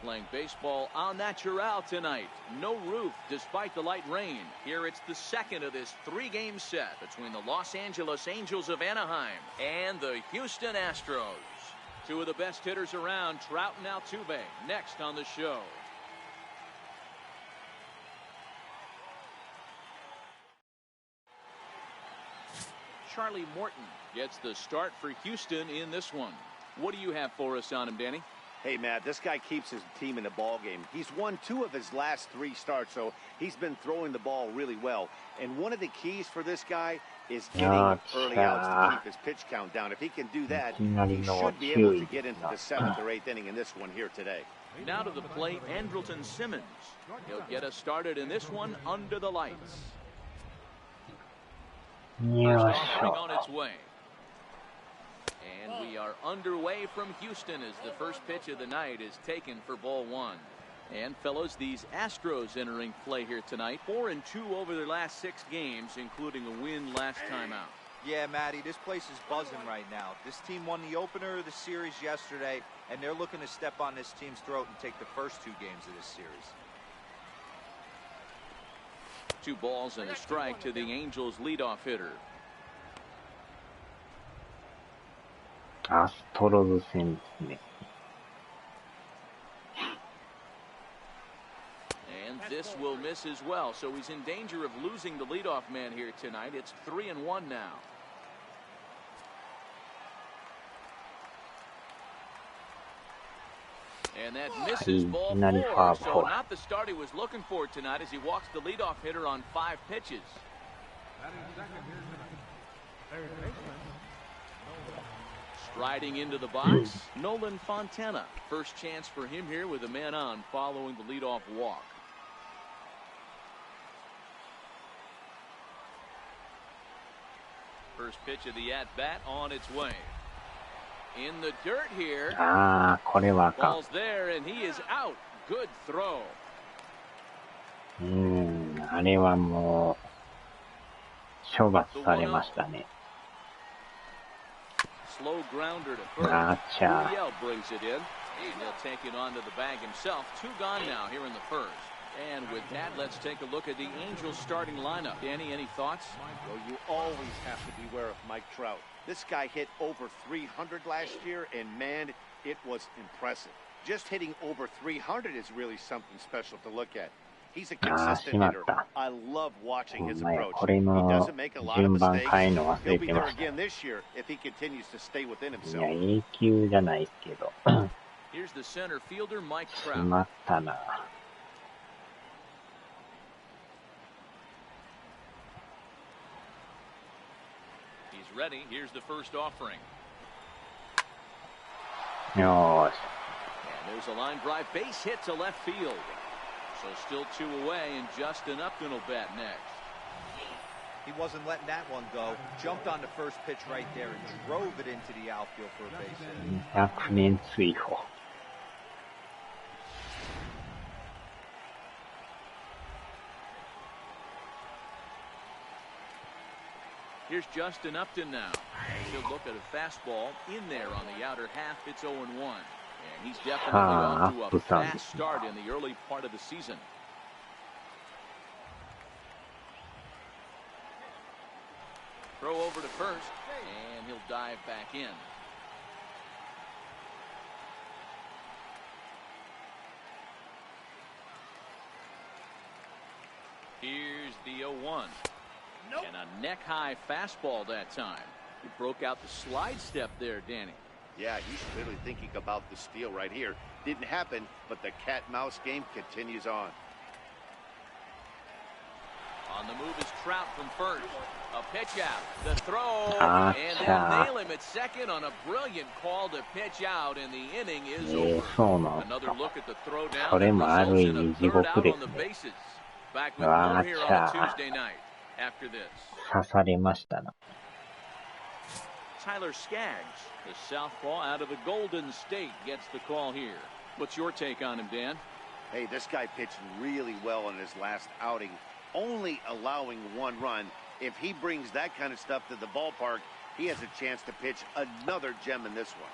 Playing baseball au naturel tonight. No roof despite the light rain. Here it's the second of this three-game set between the Los Angeles Angels of Anaheim and the Houston Astros. Two of the best hitters around, Trout and Altuve, next on the show. Charlie Morton gets the start for Houston in this one. What do you have for us on him, Danny? Hey, Matt, this guy keeps his team in the ball game. He's won 2 of his last 3 starts, so he's been throwing the ball really well. And one of the keys for this guy is getting early outs to keep his pitch count down. If he can do that, he should be able to get into the 7th or 8th inning in this one here today. Now to the plate, Andrelton Simmons. He'll get us started in this one under the lights. First offering on its way. And we are underway from Houston as the first pitch of the night is taken for ball 1. And fellows, these Astros entering play here tonight. 4-2 over their last 6 games, including a win last time out. Yeah, Matty, this place is buzzing right now. This team won the opener of the series yesterday, and they're looking to step on this team's throat and take the first 2 games of this series. 2 balls and a strike to the Angels leadoff hitter. アストロズ戦ですね。And this will miss as well, so he's in danger of losing the leadoff man here tonight. It's 3-1 now. And that misses ball 4, so not the start he was looking for tonight as he walks the leadoff hitter on 5 pitches. Striding into the box, Nolan Fontana. First chance for him here with a man on following the leadoff walk. First pitch of the at-bat on its way. In the dirt here. これはあかん。 Ball's there and he is out. Good throw. あれはもう処罰されましたね。 Slow grounder to first. Gotcha. Uriel brings it in. And he'll take it onto the bag himself. 2 gone now here in the first. And with that, let's take a look at the Angels starting lineup. Danny, any thoughts? Well, you always have to beware of Mike Trout. This guy hit over 300 last year, and man, it was impressive. Just hitting over 300 is really something special to look at. He's a consistent hitter. I love watching his approach. He doesn't make a lot of mistakes. He'll be there again this year if he continues to stay within himself. いや、永久じゃないけど。 Here's the center fielder, Mike し Trout. まったな。 He's ready. Here's the first offering. よーし。 And there's a line drive base hit to left field. So still 2 away, and Justin Upton will bat next. He wasn't letting that one go. Jumped on the first pitch right there and drove it into the outfield for a base hit. 100年追放。 Here's Justin Upton now. He'll look at a fastball in there on the outer half. It's 0-1. And he's definitely off to a fast start in the early part of the season. Throw over to first, and he'll dive back in. Here's the 0-1. And a neck-high fastball that time. He broke out the slide step there, Danny. Yeah, he's clearly thinking about the steal right here. Didn't happen, but the cat-mouse game continues on. On the move is Trout from first. A pitch out. The throw. And they'll nail him at second on a brilliant call to pitch out, and the inning is over. Another look at the throw down that results in a third out on the bases. Back with more here on a Tuesday night. After this, 刺されましたな。 Tyler Skaggs, the southpaw out of the Golden State, gets the call here. What's your take on him, Dan? Hey, this guy pitched really well in his last outing, only allowing 1 run. If he brings that kind of stuff to the ballpark, he has a chance to pitch another gem in this one.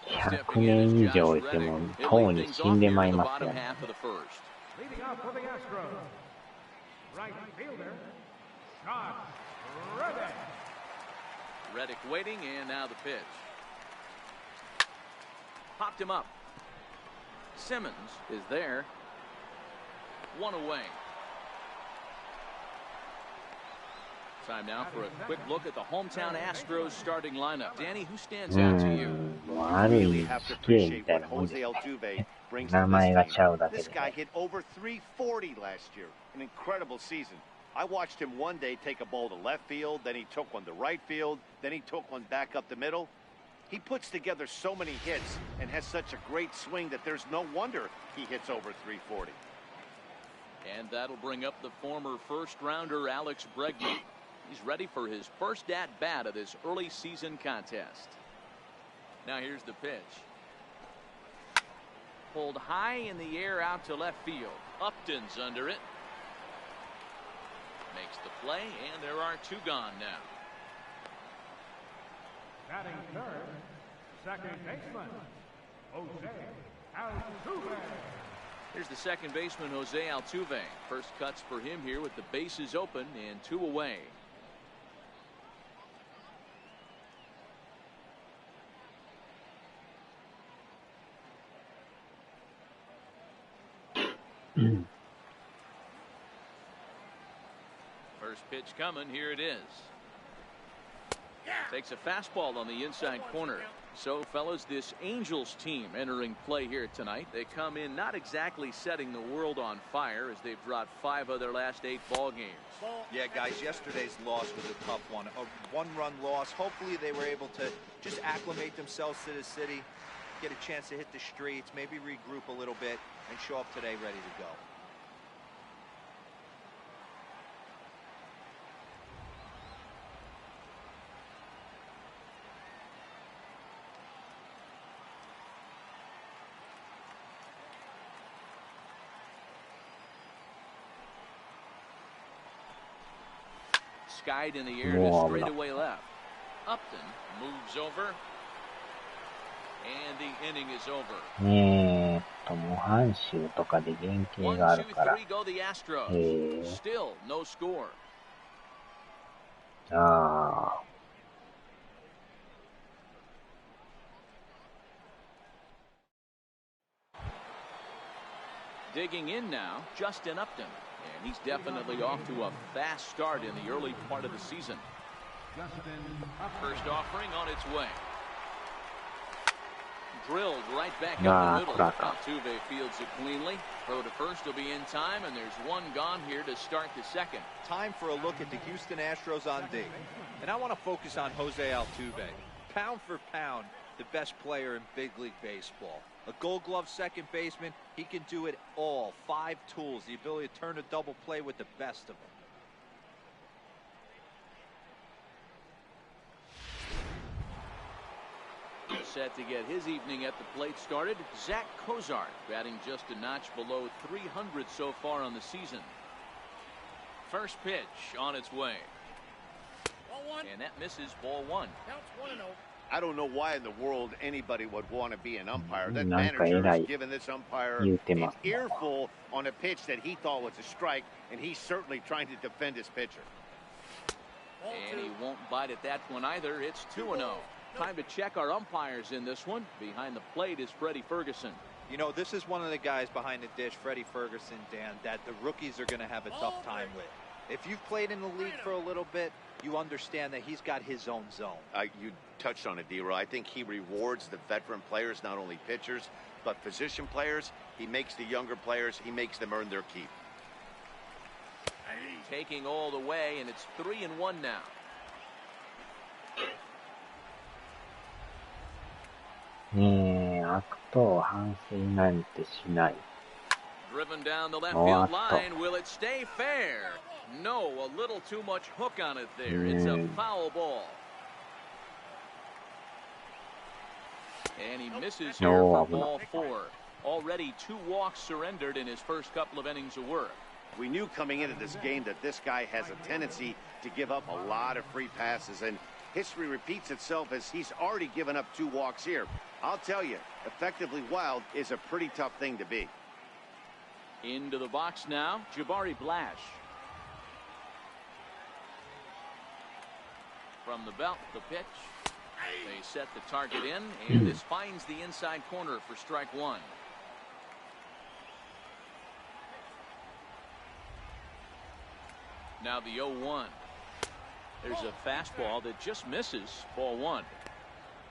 100年以上いても、とうに死んでまいますよね。Reddick waiting, and now the pitch. Popped him up. Simmons is there. One away. Time now for a quick look at the hometown Astros starting lineup. Danny, who stands out to you? ある意味、死刑みたいなもんですね。名前がちゃうだけで。This guy hit over 340 last year. An incredible season. I watched him one day take a ball to left field, then he took one to right field, then he took one back up the middle. He puts together so many hits and has such a great swing that there's no wonder he hits over 340. And that'll bring up the former first-rounder Alex Bregman. He's ready for his first at-bat of this early season contest. Now here's the pitch. Pulled high in the air out to left field. Upton's under it. Makes the play, and there are two gone now. Batting third, second baseman, Jose Altuve. Here's the second baseman, Jose Altuve. First cuts for him here with the bases open and two away. First pitch coming. Here it is. Takes a fastball on the inside corner. So, fellas, this Angels team entering play here tonight. They come in not exactly setting the world on fire as they've dropped 5 of their last 8 ball games. Yeah, guys, yesterday's loss was a tough one. A one-run loss. Hopefully they were able to just acclimate themselves to the city, get a chance to hit the streets, maybe regroup a little bit, and show up today ready to go. Skied in the air to straightaway left. Upton moves over. And the inning is over. 模範囚とかで原型があるから。1, 2, 3 go the Astros. Still no score. ああ。Digging in now, Justin Upton. And he's definitely off to a fast start in the early part of the season. First offering on its way. Drilled right back up the middle. Altuve fields it cleanly. Throw to first will be in time, and there's one gone here to start the second. Time for a look at the Houston Astros on D. And I want to focus on Jose Altuve. Pound for pound, the best player in big league baseball. A Gold Glove second baseman, he can do it all. 5 tools, the ability to turn a double play with the best of them. Set to get his evening at the plate started. Zach Cozart batting just a notch below 300 so far on the season. First pitch on its way. And that misses ball 1. I don't know why in the world anybody would want to be an umpire. That manager has given this umpire an earful on a pitch that he thought was a strike, and he's certainly trying to defend his pitcher. And he won't bite at that one either. It's 2-0. Time to check our umpires in this one. Behind the plate is Freddie Ferguson. You know, this is one of the guys behind the dish, Freddie Ferguson, Dan, that the rookies are going to have a tough time with. If you've played in the league for a little bit, you understand that he's got his own zone. You touched on it, D-Roy. I think he rewards the veteran players, not only pitchers, but position players. He makes the younger players, he makes them earn their keep. Taking all the way, and it's 3-1 now. Driven down the left field line. Will it stay fair? No, a little too much hook on it there. It's a foul ball. And he misses here for ball 4. Already 2 walks surrendered in his first couple of innings of work. We knew coming into this game that this guy has a tendency to give up a lot of free passes, and history repeats itself as he's already given up 2 walks here. I'll tell you, effectively wild is a pretty tough thing to be. Into the box now, Jabari Blash. From the belt, the pitch. They set the target in, and this finds the inside corner for strike one. Now the 0-1. There's a fastball that just misses, ball one.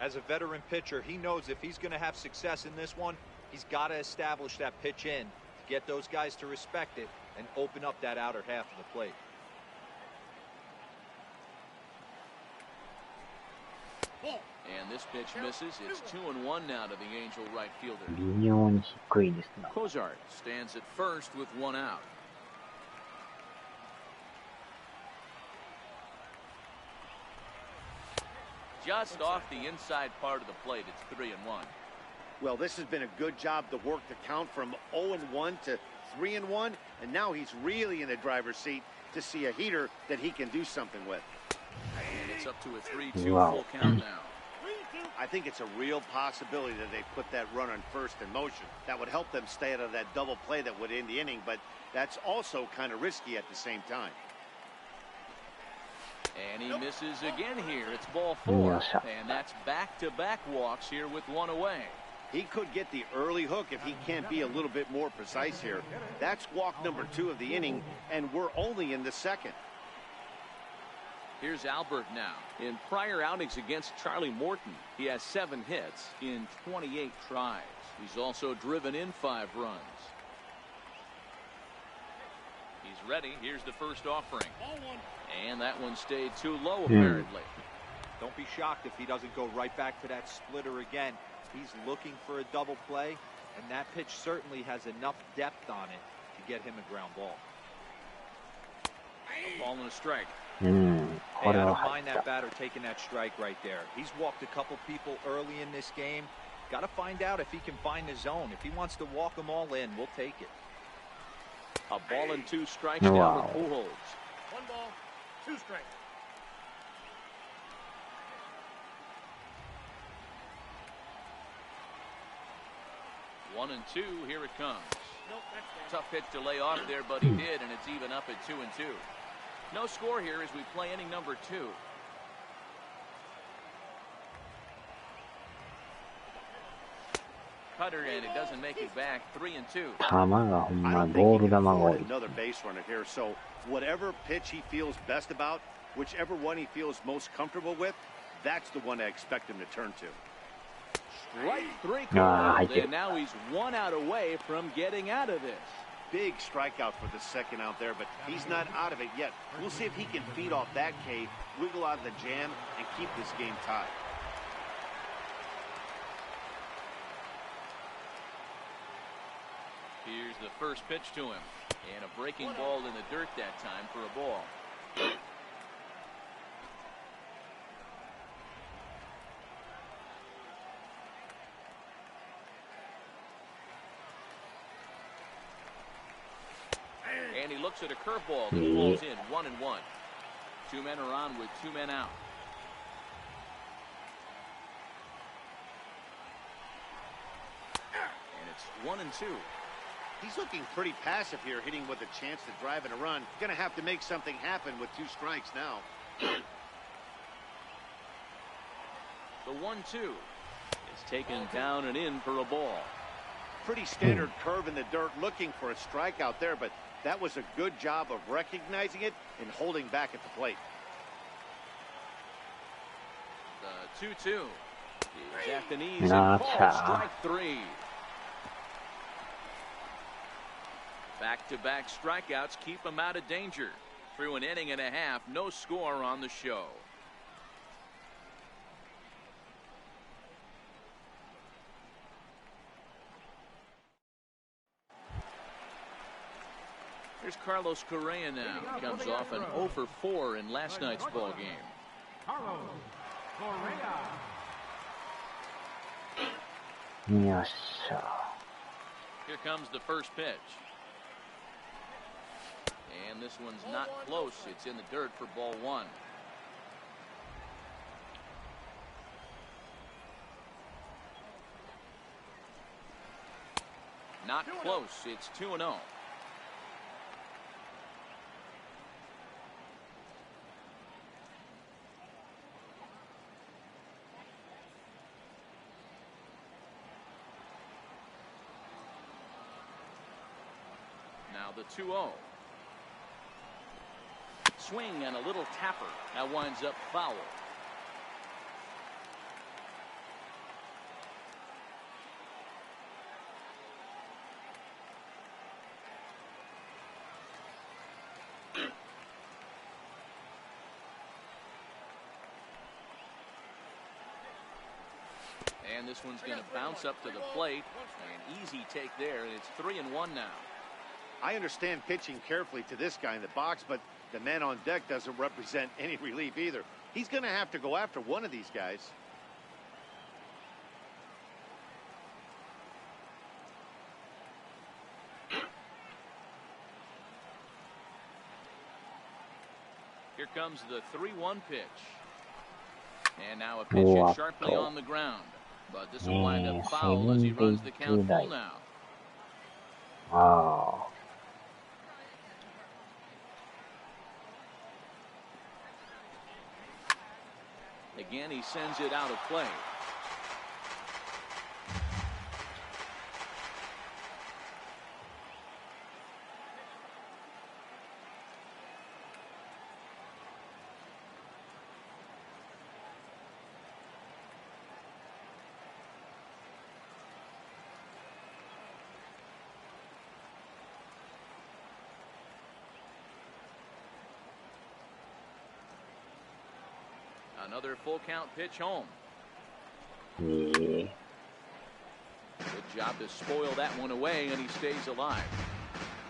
As a veteran pitcher, he knows if he's going to have success in this one, he's got to establish that pitch in to get those guys to respect it and open up that outer half of the plate. And this pitch misses. It's 2-1 now to the Angel right fielder. 微妙に低いですね。 Cozart stands at first with one out. Just off the inside part of the plate, it's 3-1. Well, this has been a good job to work the count from 0-1 to 3-1, and now he's really in the driver's seat to see a heater that he can do something with. And it's up to a 3-2 full count now. I think it's a real possibility that they put that run on first in motion. That would help them stay out of that double play that would end the inning, but that's also kind of risky at the same time. And he misses again here. It's ball four. And that's back-to-back walks here with one away. He could get the early hook if he can't be a little bit more precise here. That's walk number 2 of the inning, and we're only in the second. Here's Albert now. In prior outings against Charlie Morton, he has 7 hits in 28 tries. He's also driven in 5 runs. He's ready. Here's the first offering. And that one stayed too low, apparently. Don't be shocked if he doesn't go right back to that splitter again. He's looking for a double play, and that pitch certainly has enough depth on it to get him a ground ball. A ball and a strike. Hey, I don't mind that batter taking that strike right there. He's walked a couple people early in this game. Got to find out if he can find the zone. If he wants to walk them all in, we'll take it. A ball and 2 strikes now with Pujols. 1 ball, 2 strikes. One and 2, here it comes. Tough pitch to lay off there, but he did, and it's even up at 2-2. No score here as we play inning number 2. Cutter, and it doesn't make it back. 3-2. Another base runner here, so whatever pitch he feels best about, whichever one he feels most comfortable with, that's the one I expect him to turn to. Strike 3 called, and now he's 1 out away from getting out of this. Big strikeout for the second out there, but he's not out of it yet. We'll see if he can feed off that K, wiggle out of the jam, and keep this game tied. Here's the first pitch to him, and a breaking ball in the dirt that time for a ball. And he looks at a curveball that falls in 1-1. 2 men are on with 2 men out. And it's 1-2. He's looking pretty passive here, hitting with a chance to drive and a run. Gonna have to make something happen with 2 strikes now. The 1-2 is taken down and in for a ball. Pretty standard curve in the dirt, looking for a strikeout there, but that was a good job of recognizing it and holding back at the plate. The 2-2 is at the knees and called strike 3. Back-to-back strikeouts keep him out of danger. Through an inning and a half, no score on the show. Here's Carlos Correa now. Comes off an 0 for 4 in last night's ball game. Carlos Correa. Here comes the first pitch. And this one's not close. It's in the dirt for ball 1. Not close. It's 2-0. Now the 2-0. Swing and a little tapper. That winds up foul. And this one's going to bounce up to the plate. An easy take there, and it's 3-1 now. I understand pitching carefully to this guy in the box, but the man on deck doesn't represent any relief either. He's going to have to go after one of these guys. Here comes the 3-1 pitch. And now a pitch hit sharply on the ground. But this will wind up foul as he runs the count full now. Wow. Again, he sends it out of play. Another full count pitch home. Yeah. Good job to spoil that one away, and he stays alive.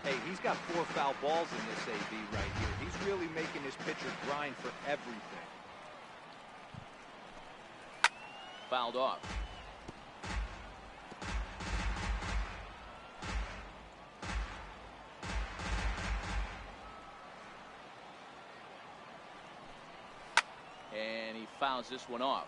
Hey, he's got 4 foul balls in this AB right here. He's really making his pitcher grind for everything. Fouled off. And he fouls this one off.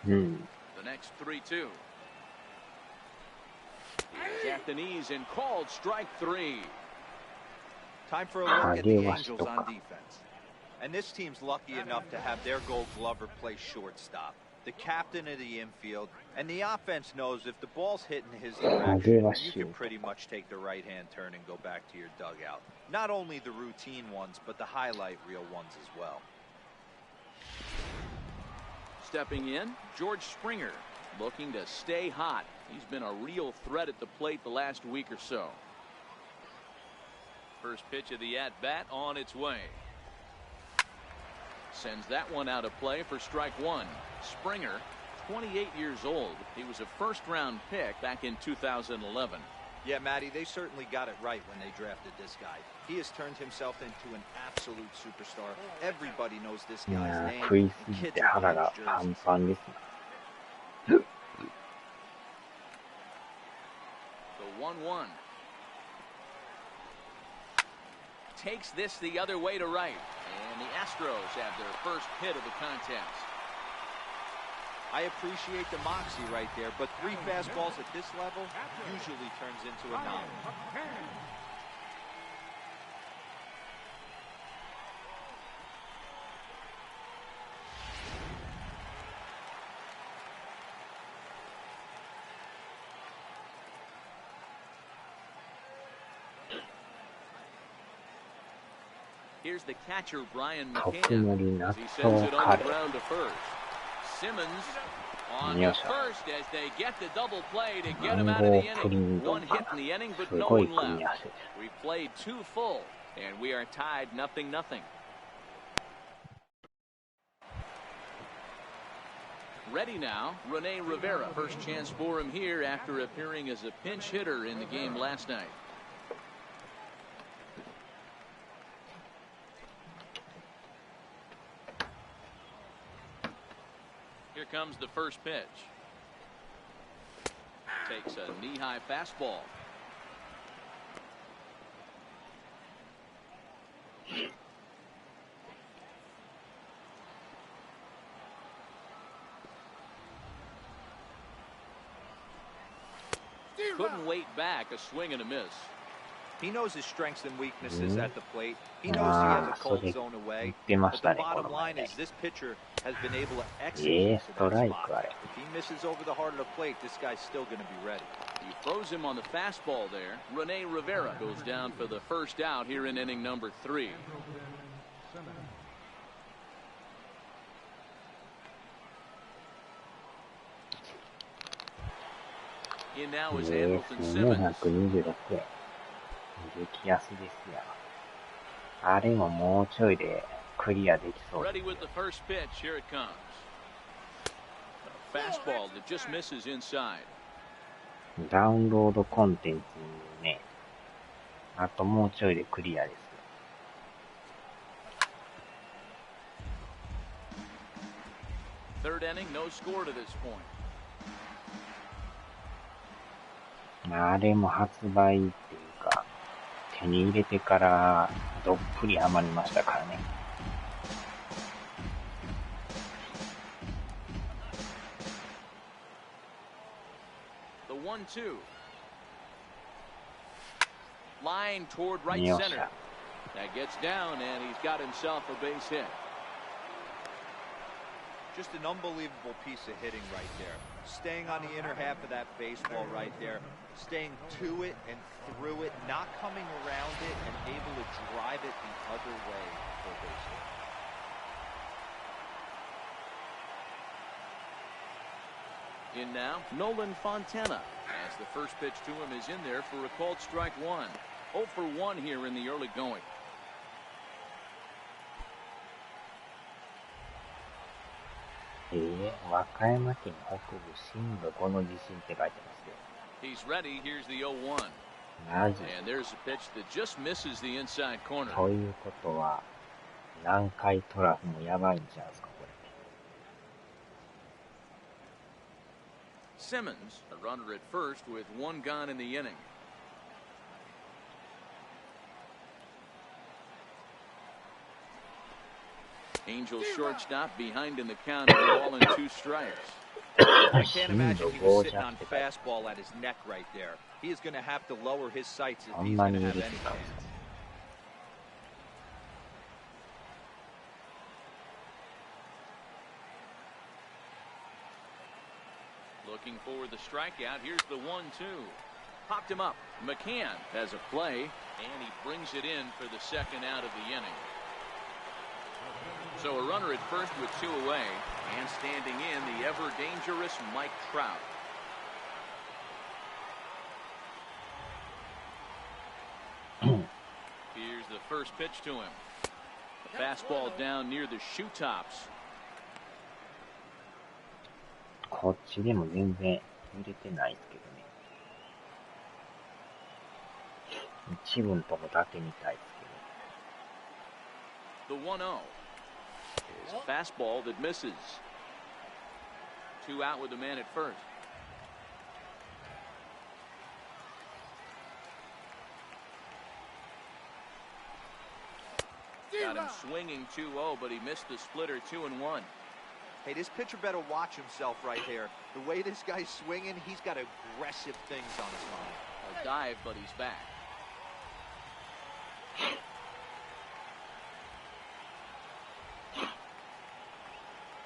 The next 3-2. He's at the knees and called strike 3. Time for a look at the Angels on defense. And this team's lucky enough to have their Gold Glover play shortstop, the captain of the infield, and the offense knows if the ball's hitting his direction, you can pretty much take the right-hand turn and go back to your dugout. Not only the routine ones, but the highlight reel ones as well. Stepping in, George Springer, looking to stay hot. He's been a real threat at the plate the last week or so. First pitch of the at-bat on its way. Sends that one out of play for strike 1. Springer, 28 years old. He was a first-round pick back in 2011. Yeah, Matty, they certainly got it right when they drafted this guy. He has turned himself into an absolute superstar. Everybody knows this guy's name. And kids are wearing his jerseys. The 1-1. Takes this the other way to right. And the Astros have their first hit of the contest. I appreciate the moxie right there, but 3 fastballs at this level usually turns into a 9. Here's the catcher, Brian McCann, as he sends it on the ground to first. Simmons on to first as they get the double play to get him out of the inning. 1 hit in the inning, but no one left. We played 2 full, and we are tied 0-0. Ready now, Rene Rivera. First chance for him here after appearing as a pinch hitter in the game last night. comes the first pitch. Takes a knee-high fastball. Couldn't wait back, a swing and a miss. He knows his strengths and weaknesses at the plate. He knows he has a cold zone away. But the bottom line is this pitcher has been able to execute to that spot. If he misses over the heart of the plate, this guy's still going to be ready. He throws him on the fastball there. Rene Rivera goes down for the first out here in inning number 3. In now is Hamilton Simmons. 激安ですよ。あれももうちょいでクリアできそう。 Ready with the first pitch. Here it comes. A fastball that just misses inside. ダウンロードコンテンツにね、あともうちょいでクリアですよ。 Third inning, no score to this point. あれも発売っていうか、手に入れてからどっぷりハマりましたからね。The 1-2. Line toward right center. That gets down, and he's got himself a base hit. Just an unbelievable piece of hitting right there. Staying on the inner half of that baseball right there. Staying to it and through it, not coming around it, and able to drive it the other way for a base hit. In now, Nolan Fontana, as the first pitch to him is in there for a called strike 1. 0 for 1 here in the early going. 和歌山県北部震度5の地震って書いてますよ。 He's ready. Here's the 0-1. マジ And there's a pitch that just misses the inside corner. ということは、南海トラフもやばいんじゃないですか、これ。 Simmons, a runner at first with 1 gone in the inning. Angels shortstop behind in the count, ball and 2 strikes. I can't imagine he was sitting on fastball at his neck right there. He is going to have to lower his sights if he's going to have any chance. Looking for the strikeout. Here's the 1-2. Popped him up. McCann has a play, and he brings it in for the second out of the inning. So a runner at first with 2 away, and standing in the ever-dangerous Mike Trout. Here's the first pitch to him. A fastball down near the shoe tops. こっちでも全然揺れてないですけどね。一部のとこだけ見たいですけど。 The 1-0 is a fastball that misses. 2 out with the man at first. Got him swinging 2-0, but he missed the splitter 2-1. Hey, this pitcher better watch himself right here. The way this guy's swinging, he's got aggressive things on his mind. A dive, but he's back.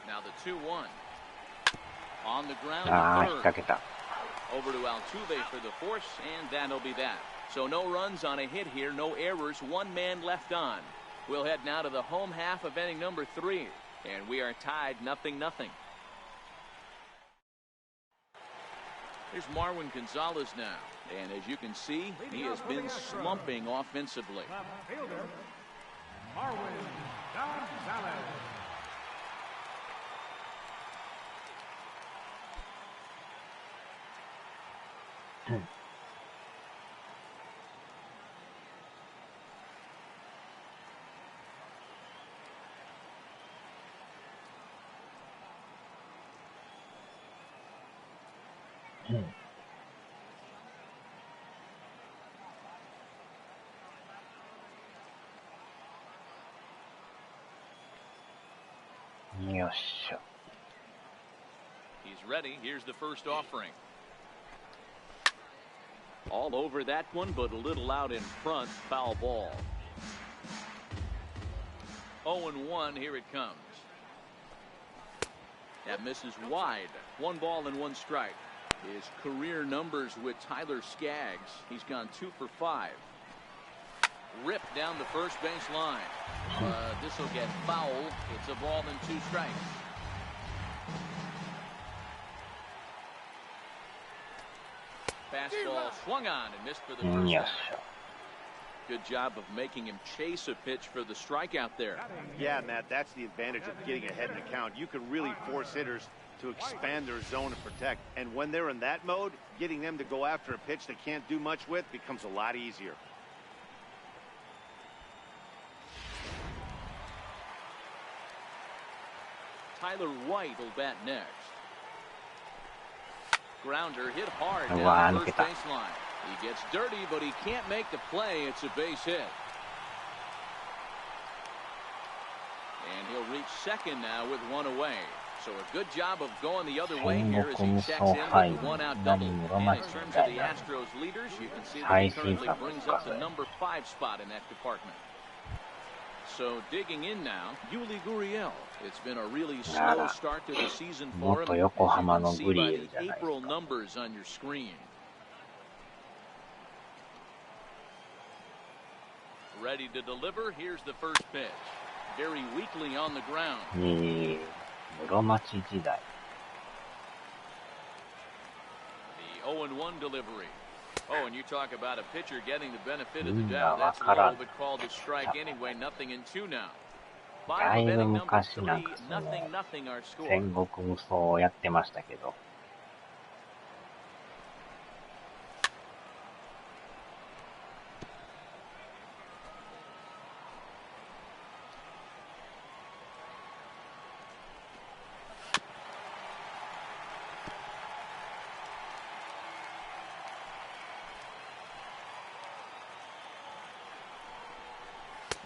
Now the 2-1. On the ground to third. Over to Altuve for the force, and that'll be that. So no runs on a hit here, no errors, 1 man left on. We'll head now to the home half of inning number 3. And we are tied 0-0. Here's Marwin Gonzalez now. And as you can see, he has been slumping offensively. The fielder, Marwin Gonzalez. よっしょ。He's ready. Here's the first offering. All over that one, but a little out in front. Foul ball. 0-1. Here it comes. That misses wide. 1 ball and 1 strike. His career numbers with Tyler Skaggs. He's gone 2 for 5. Ripped down the first base line. This will get foul. It's a ball and 2 strikes. Fastball swung on and missed for the first Yes. out. Good job of making him chase a pitch for the strikeout there. Yeah, Matt, that's the advantage of getting ahead in the count. You can really force hitters to expand their zone and protect. And when they're in that mode, getting them to go after a pitch they can't do much with becomes a lot easier. Tyler White will bat next. Grounder hit hard Wow, down the look first at that. baseline. He gets dirty, but he can't make the play. It's a base hit. And he'll reach second now with 1 away. So a good job of going the other way here as he checks in with the 1-out double. And in terms of the Astros leaders, you can see that he currently brings up the number 5 spot in that department. So digging in now, Yuli Gurriel. It's been a really slow start to the season for him, as you can see by the April numbers on your screen. Ready to deliver. Here's the first pitch. Very weakly on the ground. 室町時代。 The 0-1 delivery. Oh, and you talk about a pitcher getting the benefit of the doubt. That's a little bit called a strike anyway. 0-2 now. だい Bottom ぶ of inning number 昔なん 3. かその 0-0 our score. 戦国無双をやってましたけど。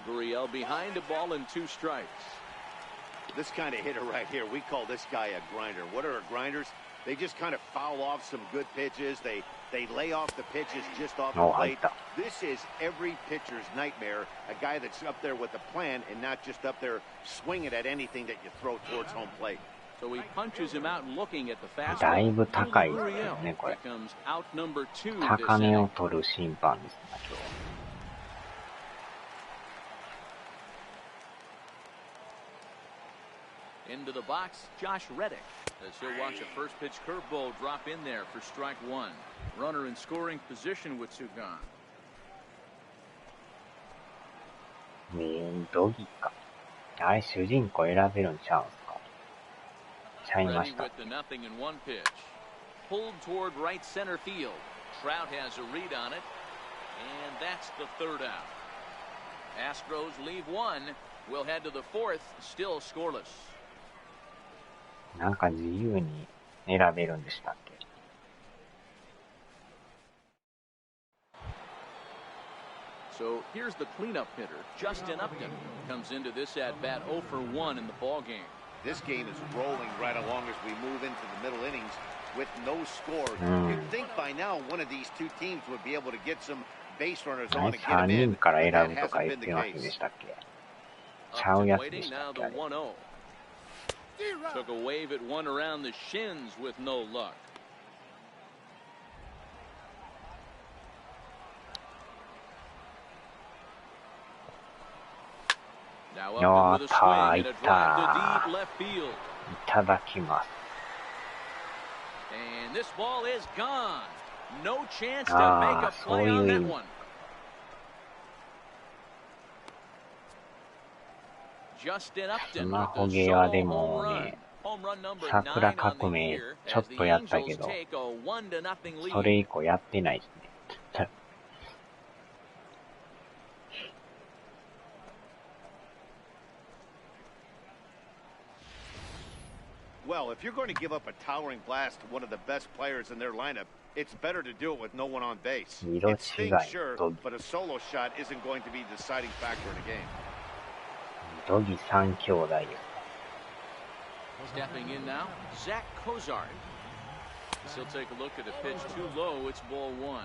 Gurriel behind a ball and 2 strikes. This kind of hitter right here, we call this guy a grinder. What are grinders? They just kind of foul off some good pitches. They lay off the pitches just off the plate. This is every pitcher's nightmare, a guy that's up there with a plan and not just up there swinging at anything that you throw towards home plate. So he punches him out looking at the だいぶ fastball. 高いですよね、これ。 Becomes out number 2 this 高値 inning. を取る審判ですね、今日。 Into the box, Josh Reddick. As he'll watch a first pitch curveball drop in there for strike 1. Runner in scoring position with 2 gone. ドギか。あれ、主人公選べるんちゃうんすか。ちゃいま Ready した。 with the 0-1 pitch. Pulled toward right center field. Trout has a read on it. And that's the 3rd out. Astros leave 1. We'll head to the 4th, still scoreless. なんか自由に選べるんでしたっけ。 So here's the cleanup hitter, Justin Upton, comes into this at-bat 0 for 1 in the ball game. This game is rolling right along as we move into the middle innings with no score. You'd think by now one of these two teams would be able to get some base runners on and get 3 them in, 人から but 選 that ぶとか hasn't 言っ been て the ませんで case. したっけ。ちゃう Upton やつで waiting した now っ the けあれ。 1-0. Took a wave at one around the shins with no luck. Now up with a swing and a drive to deep left field. いただきます。 And this ball is gone. No chance to make a play on that one. Justin Upton スマ with ホ the ゲーは solo で home も run. ね、 Home run number 桜 9 on 革 the 命 year ちょっ as the とやったけ Angels ど、 take a 1-0 lead. それ以降やってないですね。Well, if you're going to give up a towering blast to one of the best players in their lineup, it's better to do it with no one on base. It stings, sure, but a solo shot isn't going to be the deciding factor in a game. ドギ3兄弟です。Stepping in now, Zach Cozart. He'll take a look at a pitch too low. It's ball one.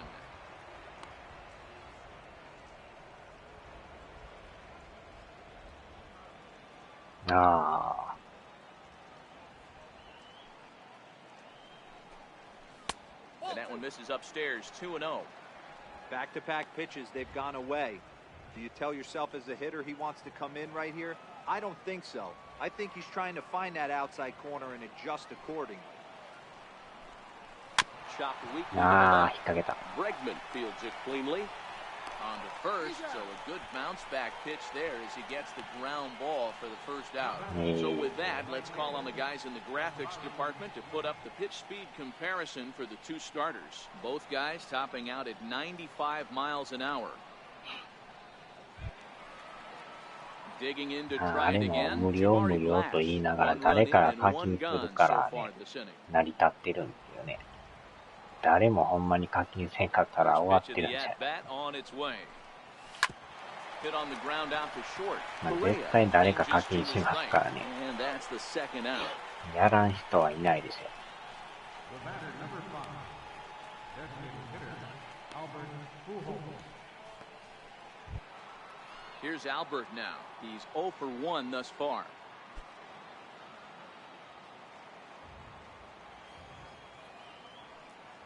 And that one misses upstairs, 2-0. Back-to-back pitches, they've gone away. Do you tell yourself as a hitter he wants to come in right here? I don't think so. I think he's trying to find that outside corner and adjust accordingly. Chop weak to the left. 引っ掛けた。 Bregman fields it cleanly. On to first, so a good bounce back pitch there as he gets the ground ball for the first out. So with that, let's call on the guys in the graphics department to put up the pitch speed comparison for the two starters. Both guys topping out at 95 miles an hour. Digging in to try it again. 無料無料と言いながら誰から書きするからね、成り立ってるんですよね。誰もほんまに課金せんかったら終わってるんじゃない。まあ、絶対誰か課金しますからね。やらん人はいないでしょ。Here's Albert now. He's 0 for 1 thus far.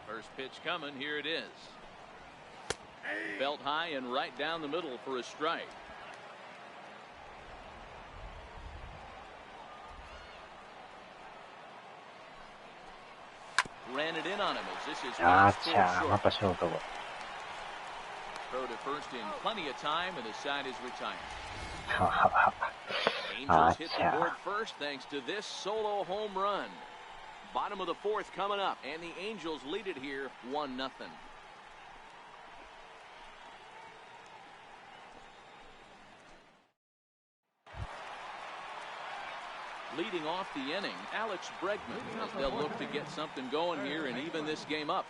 First pitch coming, here it is. Belt high and right down the middle for a strike. Ran it in on him as this isまたショートゴロ。Throw to first in plenty of time, and the side is retired. Angels hit the board first thanks to this solo home run. Bottom of the fourth coming up, and the Angels lead it here 1-0. Leading off the inning, Alex Bregman, as they'll look to get something going here and even this game up.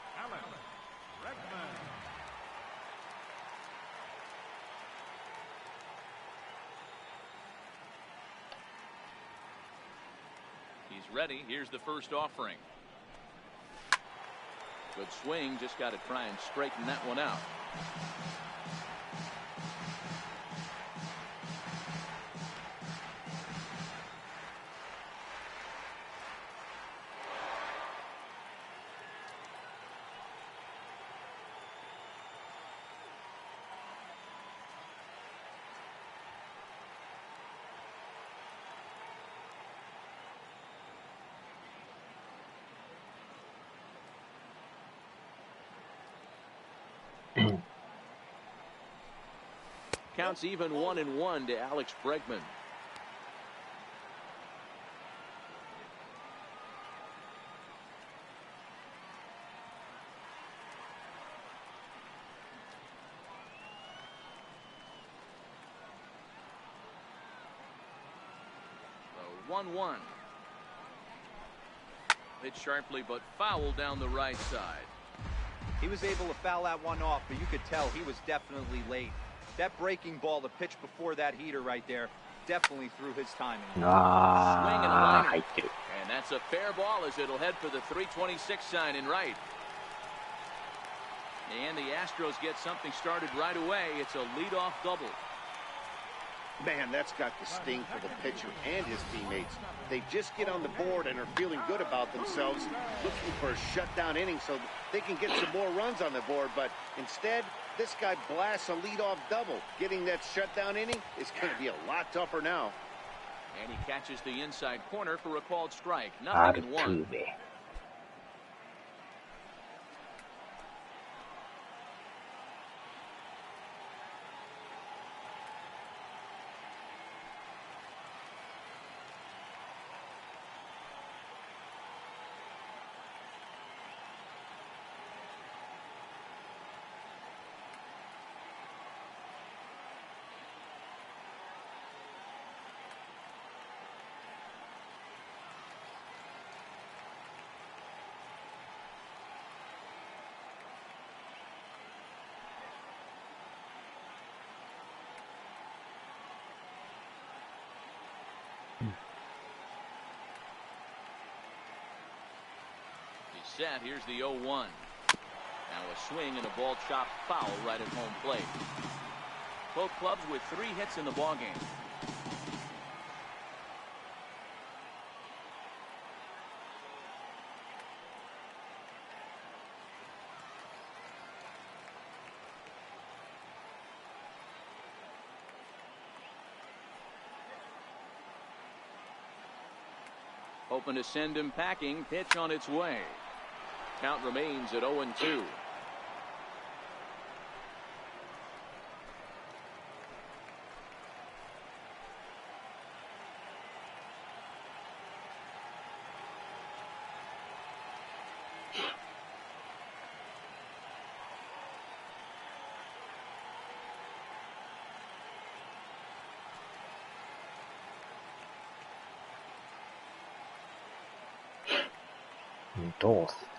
He's ready. Here's the first offering. Good swing. Just got to try and straighten that one out. Counts even 1-1 to Alex Bregman. So 1-1. Hit sharply but foul down the right side. He was able to foul that one off, but you could tell he was definitely late. That breaking ball, the pitch before that heater right there, definitely threw his timing. Swing and a liner. And that's a fair ball as it'll head for the 326 sign in right. And the Astros get something started right away. It's a leadoff double. Man, that's got to sting for the pitcher and his teammates. They just get on the board and are feeling good about themselves, looking for a shutdown inning so they can get some more runs on the board. But instead, this guy blasts a leadoff double. Getting that shutdown inning is going to be a lot tougher now. And he catches the inside corner for a called strike. Nothing in one. set. Here's the 0-1. Now a swing and a ball chopped foul right at home plate. Both clubs with 3 hits in the ballgame. Hoping to send him packing. Pitch on its way. Count remains at 0-2.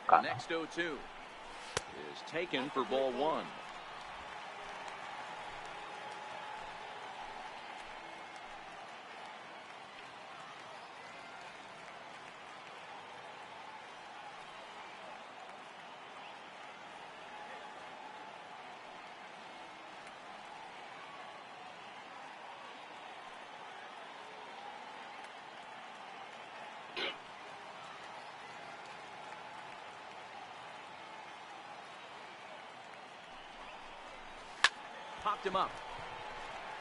The next 0-2 is taken for ball 1. Popped him up.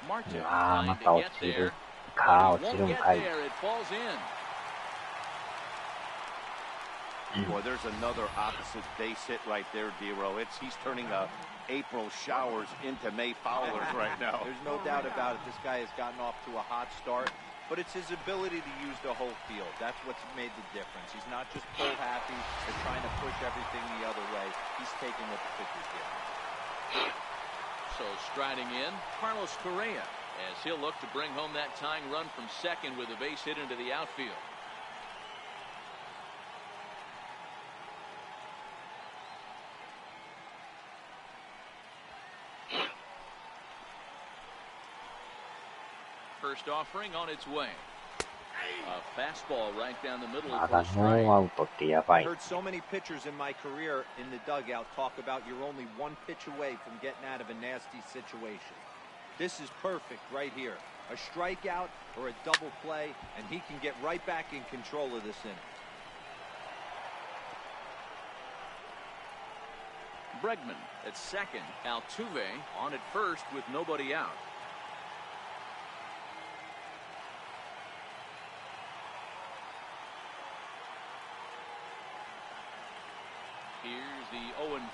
Martin trying to get there. But he won't get there. It falls in. Boy, there's another opposite base hit right there, D-Row. He's turning April showers into May foulers right now. There's no doubt about it. This guy has gotten off to a hot start, but it's his ability to use the whole field. That's what's made the difference. He's not just pull happy or trying to push everything the other way. He's taking what the pitcher's giving. So striding in, Carlos Correa, as he'll look to bring home that tying run from second with a base hit into the outfield. First offering on its way. A fastball right down the middle of the strike. I've heard so many pitchers in my career in the dugout talk about you're only 1 pitch away from getting out of a nasty situation. This is perfect right here. A strikeout or a double play, and he can get right back in control of this inning. Bregman at second. Altuve on at first with nobody out. Here's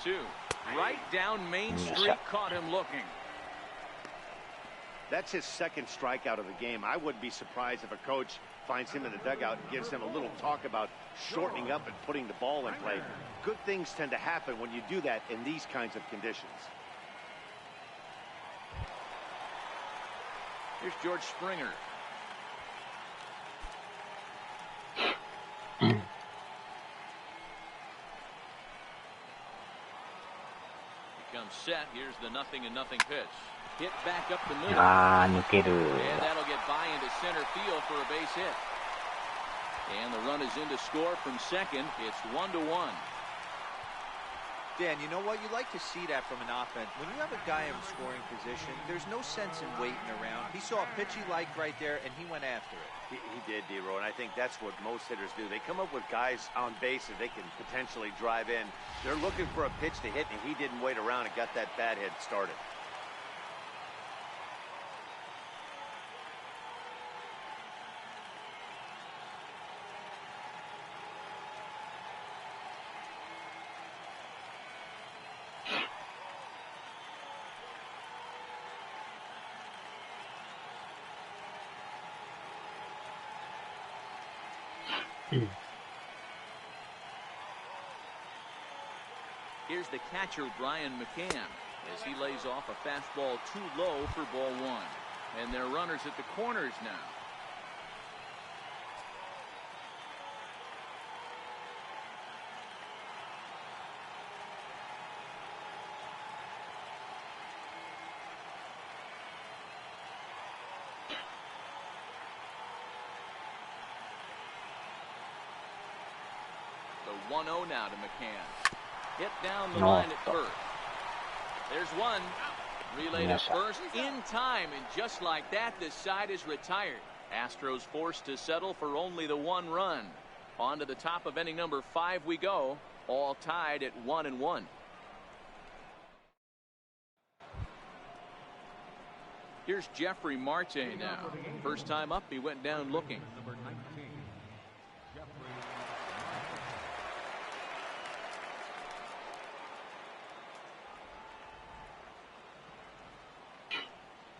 the 0-2. Right down Main Street, caught him looking. That's his second strikeout of the game. I wouldn't be surprised if a coach finds him in the dugout and gives him a little talk about shortening up and putting the ball in play. Good things tend to happen when you do that in these kinds of conditions. Here's George Springer. Comes set. Here's the 0-0 pitch. Hit back up the middle. And that'll get by into center field for a base hit. And the run is in to score from second. It's 1-1. Dan, you know what? You like to see that from an offense. When you have a guy in scoring position, there's no sense in waiting around. He saw a pitch he liked right there, and he went after it. He did, D-Row, and I think that's what most hitters do. They come up with guys on base that they can potentially drive in. They're looking for a pitch to hit, and he didn't wait around and got that bat hit started. Here's the catcher, Brian McCann, as he lays off a fastball too low for ball 1. And they're runners at the corners now. 1-0 now to McCann. Hit down the line at first. There's one. Relay to first in time, and just like that, the side is retired. Astros forced to settle for only the 1 run. On to the top of inning number 5 we go, all tied at 1-1. Here's Jeffrey Marte now. First time up, he went down looking.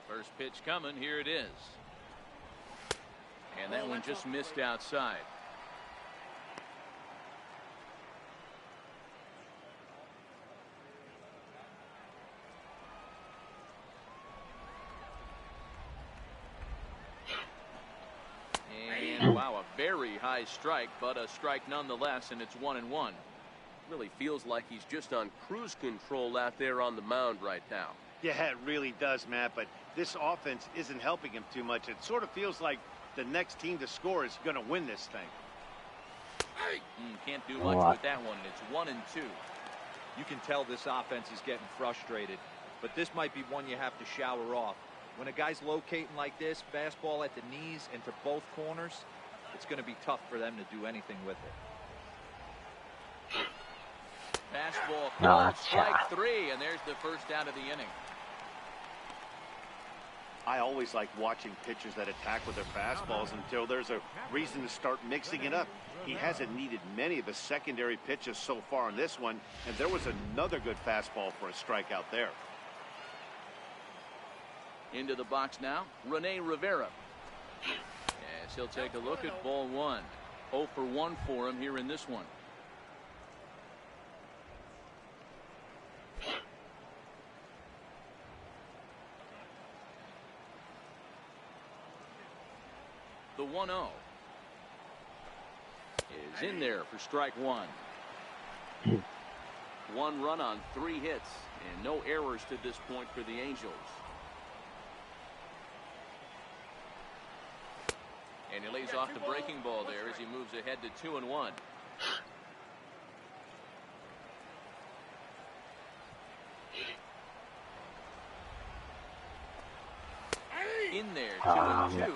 First pitch coming, here it is. And that one just missed outside. And wow, a very high strike, but a strike nonetheless, and it's 1-1. Really feels like he's just on cruise control out there on the mound right now. Yeah, it really does, Matt, but this offense isn't helping him too much. It sort of feels like the next team to score is going to win this thing. Can't do much with that one, and it's 1-2. You can tell this offense is getting frustrated, but this might be one you have to shower off. When a guy's locating like this, fastball at the knees and to both corners, it's going to be tough for them to do anything with it. Fastball called, strike 3, and there's the first out of the inning. I always like watching pitchers that attack with their fastballs until there's a reason to start mixing it up. He hasn't needed many of his secondary pitches so far in this one, and there was another good fastball for a strikeout there. Into the box now, Rene Rivera. As he'll take a look at ball 1. 0 for 1 for him here in this one. The 1-0 is in there for strike 1. 1 run on 3 hits and no errors to this point for the Angels. And he lays off the breaking ball there as he moves ahead to 2-1. In there, 2-2.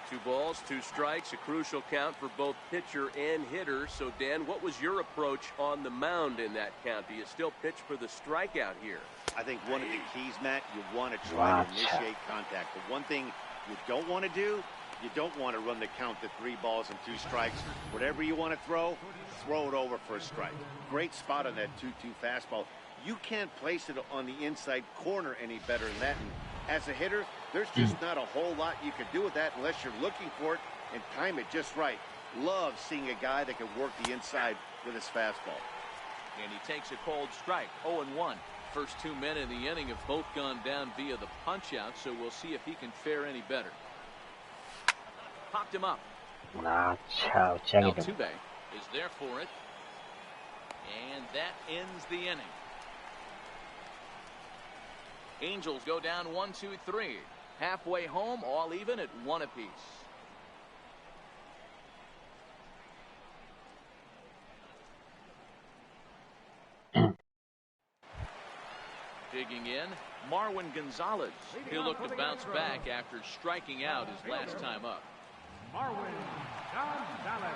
2 balls, 2 strikes, a crucial count for both pitcher and hitter. So, Dan, what was your approach on the mound in that count? Do you still pitch for the strikeout here? I think one of the keys, Matt, you want to try to initiate contact. The one thing you don't want to do, you don't want to run the count to 3 balls and 2 strikes. Whatever you want to throw it over for a strike. Great spot on that 2-2 fastball. You can't place it on the inside corner any better than that. And as a hitter, there's just not a whole lot you can do with that unless you're looking for it and time it just right. Love seeing a guy that can work the inside with his fastball. And he takes a cold strike, 0-1. First 2 men in the inning have both gone down via the punch-out, so we'll see if he can fare any better. Popped him up. Altuve is there for it. And that ends the inning. Angels go down 1-2-3. Halfway home, all even at 1 apiece. Digging in, Marwin Gonzalez. He'll look to bounce back after striking out his last time up. Marwin Gonzalez.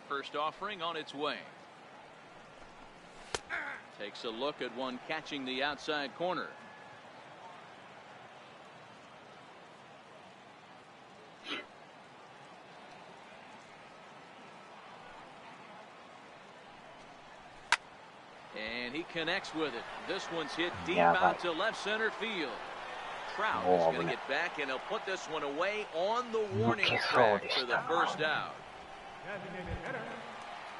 First offering on its way. Takes a look at one catching the outside corner. And he connects with it. This one's hit deep out to left center field. Trout is going to get back, and he'll put this one away on the warning track for the first out.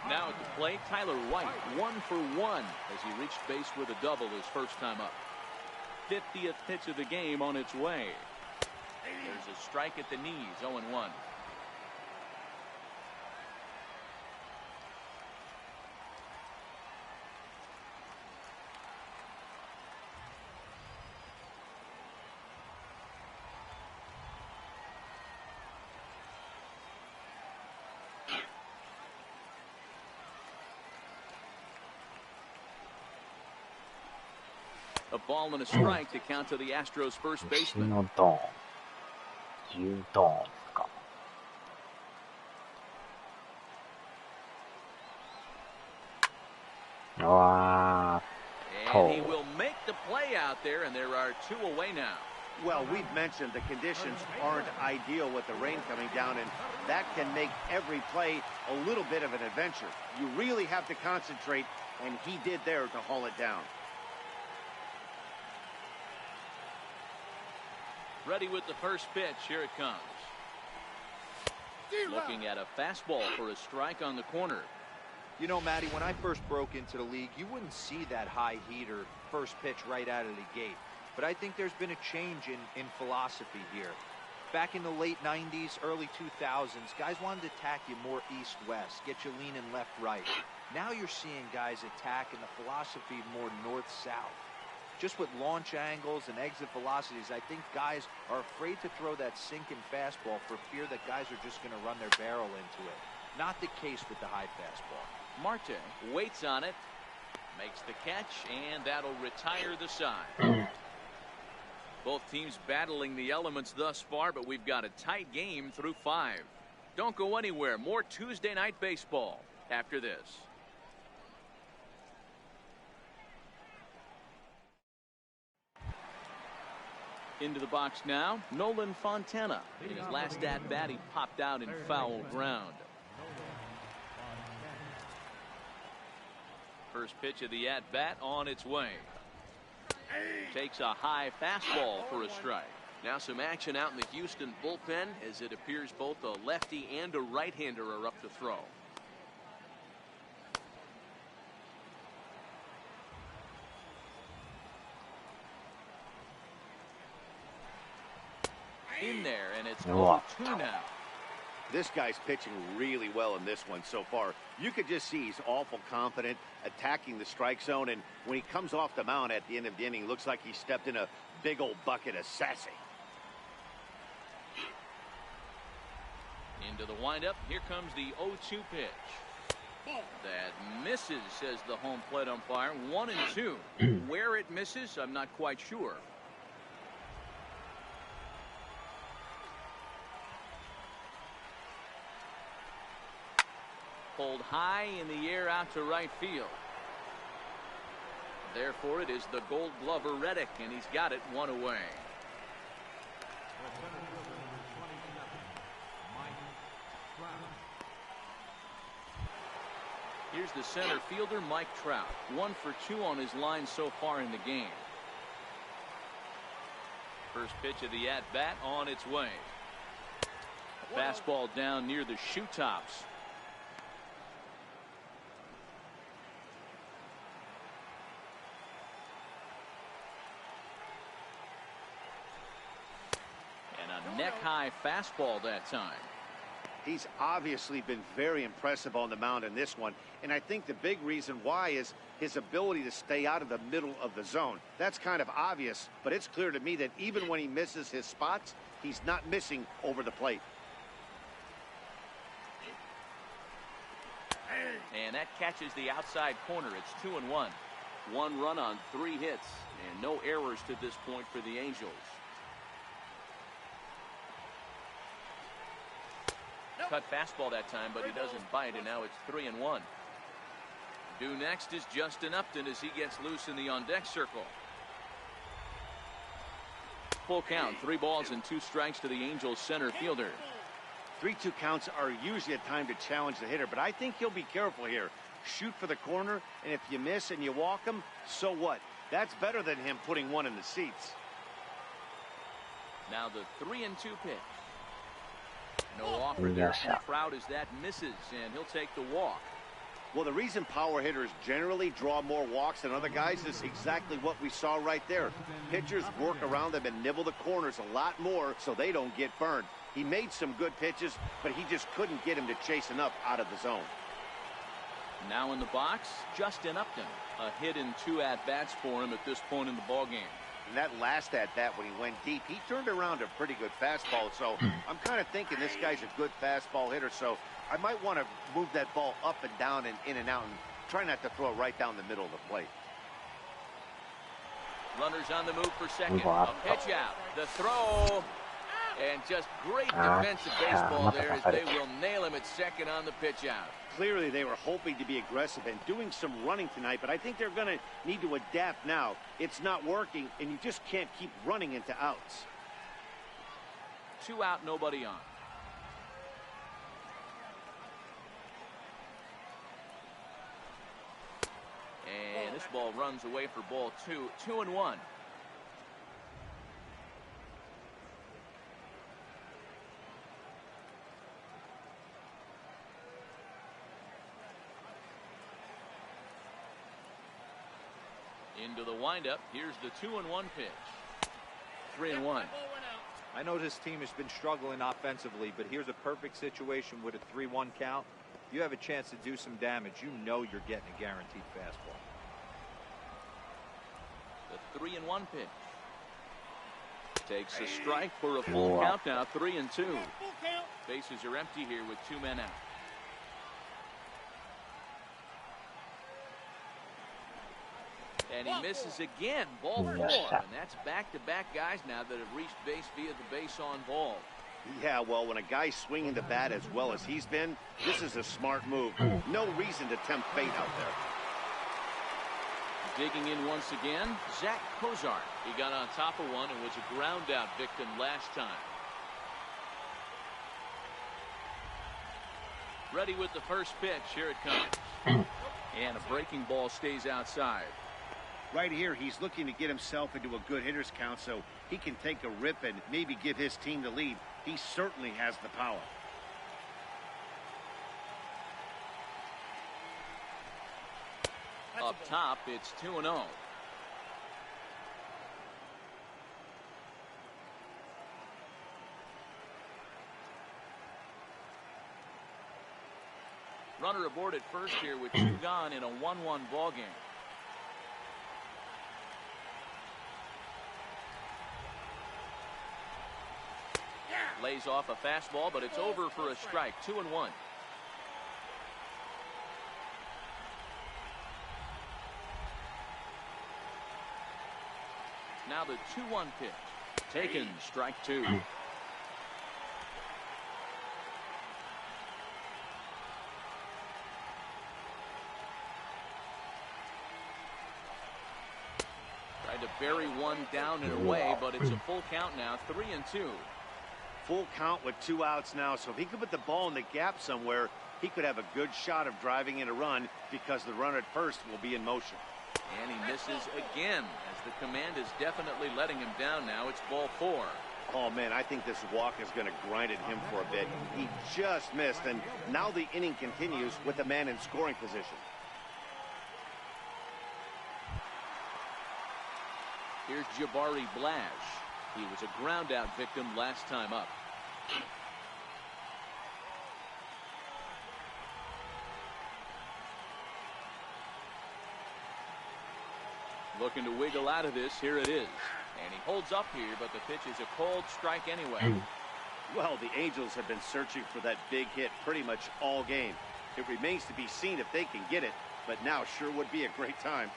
Now at the plate, Tyler White, 1 for 1 as he reached base with a double his first time up. 50th pitch of the game on its way. There's a strike at the knees, 0-1. A ball and a strike to count to the Astros first baseman. 牛丼ですか。わーっと。 And he will make the play out there, and there are 2 away now. Well, we've mentioned the conditions aren't ideal with the rain coming down, and that can make every play a little bit of an adventure. You really have to concentrate, and he did there to haul it down. Ready with the first pitch. Here it comes. Looking at a fastball for a strike on the corner. You know, Matty, when I first broke into the league, you wouldn't see that high heater first pitch right out of the gate. But I think there's been a change in philosophy here. Back in the late 90s, early 2000s, guys wanted to attack you more east-west, get you leaning left-right. Now you're seeing guys attack in the philosophy more north-south. Just with launch angles and exit velocities, I think guys are afraid to throw that sinking fastball for fear that guys are just going to run their barrel into it. Not the case with the high fastball. Marte waits on it, makes the catch, and that'll retire the side. Both teams battling the elements thus far, but we've got a tight game through 5. Don't go anywhere. More Tuesday night baseball after this. Into the box now, Nolan Fontana. In his last at-bat, he popped out in foul ground. First pitch of the at-bat on its way. Takes a high fastball for a strike. Now some action out in the Houston bullpen, as it appears both a lefty and a right-hander are up to throw. In there, and it's 0-2 now. This guy's pitching really well in this one so far. You could just see he's awful confident, attacking the strike zone, and when he comes off the mound at the end of the inning, looks like he stepped in a big old bucket of sassy. Into the windup, here comes the 0-2 pitch. That misses, says the home plate umpire. 1-2. Where it misses, I'm not quite sure. Pulled high in the air out to right field. Therefore, it is the Gold Glover Reddick, and he's got it 1 away. Here's the center fielder, Mike Trout. 1 for 2 on his line so far in the game. First pitch of the at-bat on its way. A fastball down near the shoe tops. Neck-high fastball that time. He's obviously been very impressive on the mound in this one, and I think the big reason why is his ability to stay out of the middle of the zone. That's kind of obvious, but it's clear to me that even when he misses his spots, he's not missing over the plate. And that catches the outside corner. It's 2-1. 1 run on 3 hits, and no errors to this point for the Angels. Cut fastball that time, but he doesn't bite, and now it's 3-1. Due next is Justin Upton as he gets loose in the on-deck circle. Full count, 3 balls and 2 strikes to the Angels center fielder. 3-2 counts are usually a time to challenge the hitter, but I think he'll be careful here. Shoot for the corner, and if you miss and you walk him, so what? That's better than him putting 1 in the seats. Now the 3-2 pitch. No offer here from Trout as that misses, and he'll take the walk. Well, the reason power hitters generally draw more walks than other guys is exactly what we saw right there. Pitchers work around them and nibble the corners a lot more so they don't get burned. He made some good pitches, but he just couldn't get him to chase enough out of the zone. Now in the box, Justin Upton. A hit in 2 at-bats for him at this point in the ballgame. And that last at-bat when he went deep, he turned around a pretty good fastball. So I'm kind of thinking this guy's a good fastball hitter. So I might want to move that ball up and down and in and out and try not to throw it right down the middle of the plate. Runners on the move for second. A pitch out. The throw. And just great defensive baseball there as they will nail him at second on the pitch out. Clearly they were hoping to be aggressive and doing some running tonight, but I think they're going to need to adapt now. It's not working, and you just can't keep running into outs. 2 out, nobody on. And this ball runs away for ball 2. 2-1. Into the windup. Here's the 2-1 pitch. 3-1. I know this team has been struggling offensively, but here's a perfect situation with a 3-1 count. You have a chance to do some damage. You know you're getting a guaranteed fastball. The 3-1 pitch. Takes a strike for a full count now. 3-2. Bases are empty here with 2 men out. And he misses again. Ball 4. And that's back-to-back guys now that have reached base via the base on ball. Yeah, well, when a guy's swinging the bat as well as he's been, this is a smart move. No reason to tempt fate out there. Digging in once again, Zach Cozart. He got on top of one and was a ground-out victim last time. Ready with the first pitch. Here it comes. And a breaking ball stays outside. Right here, he's looking to get himself into a good hitter's count so he can take a rip and maybe give his team the lead. He certainly has the power. Up top, it's 2-0. Runner aboard at first here with 2 gone in a 1-1 ball game. Lays off a fastball, but it's over for a strike. 2-1. Now the 2-1 pitch. Taken. Strike 2. Tried to bury one down and away, but it's a full count now. 3-2. Full count with 2 outs now, so if he could put the ball in the gap somewhere, he could have a good shot of driving in a run because the runner at first will be in motion. And he misses again as the command is definitely letting him down now. It's ball 4. Oh, man, I think this walk is going to grind at him for a bit. He just missed, and now the inning continues with a man in scoring position. Here's Jabari Blash. He was a ground-out victim last time up. Looking to wiggle out of this. Here it is. And he holds up here, but the pitch is a cold strike anyway. Well, the Angels have been searching for that big hit pretty much all game. It remains to be seen if they can get it, but now sure would be a great time.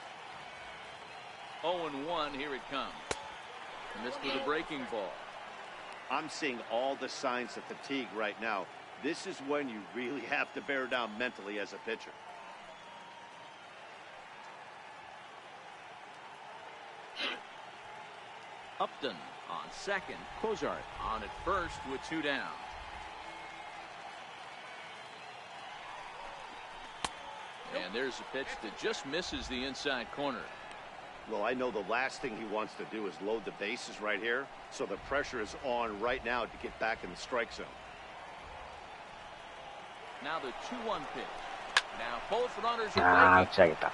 0-1, here it comes. Missed with a breaking ball. I'm seeing all the signs of fatigue right now. This is when you really have to bear down mentally as a pitcher. Upton on second. Cozart on at first with 2 down. And there's a pitch that just misses the inside corner. Well, I know the last thing he wants to do is load the bases right here, so the pressure is on right now to get back in the strike zone. Now the 2-1 pitch. ああ、打ち上げた。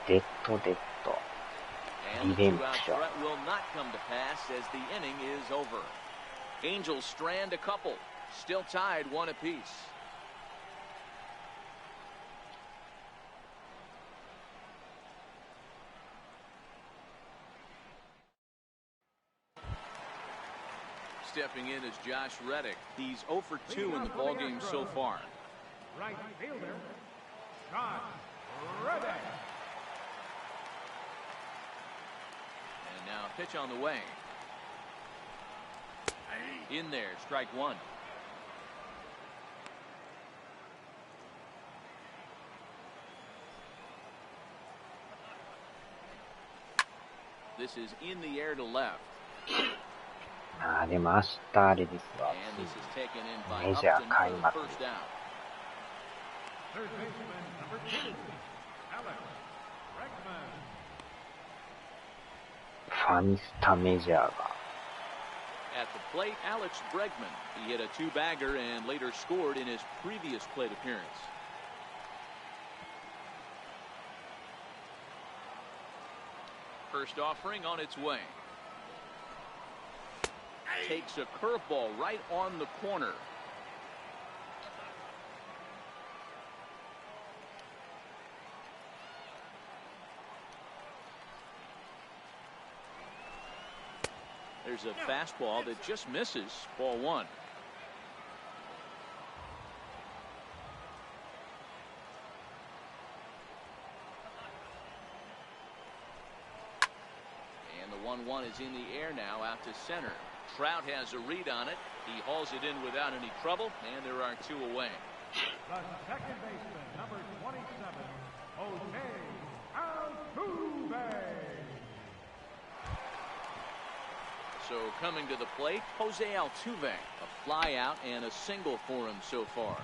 デッドデッド。リデンプション。Angels strand a couple, still tied 1 apiece. Stepping in is Josh Reddick. He's 0 for 2 in the ballgame so far. Right fielder, Josh Reddick. And now pitch on the way. In there, strike 1. This is in the air to left. ああ、でも明日あれですわ。メジャー開幕。Third baseman, number 2, Alex Bregman. ファミスタメジャーが。At the plate, Alex Bregman. He hit a 2-bagger and later scored in his previous plate appearance. First offering on its way. Takes a curveball right on the corner. There's a fastball that just misses. Ball 1. And the 1-1 is in the air now out to center. Trout has a read on it. He hauls it in without any trouble, and there are 2 away. The second baseman, number 27, Jose Altuve. So coming to the plate, Jose Altuve. A fly out and a single for him so far.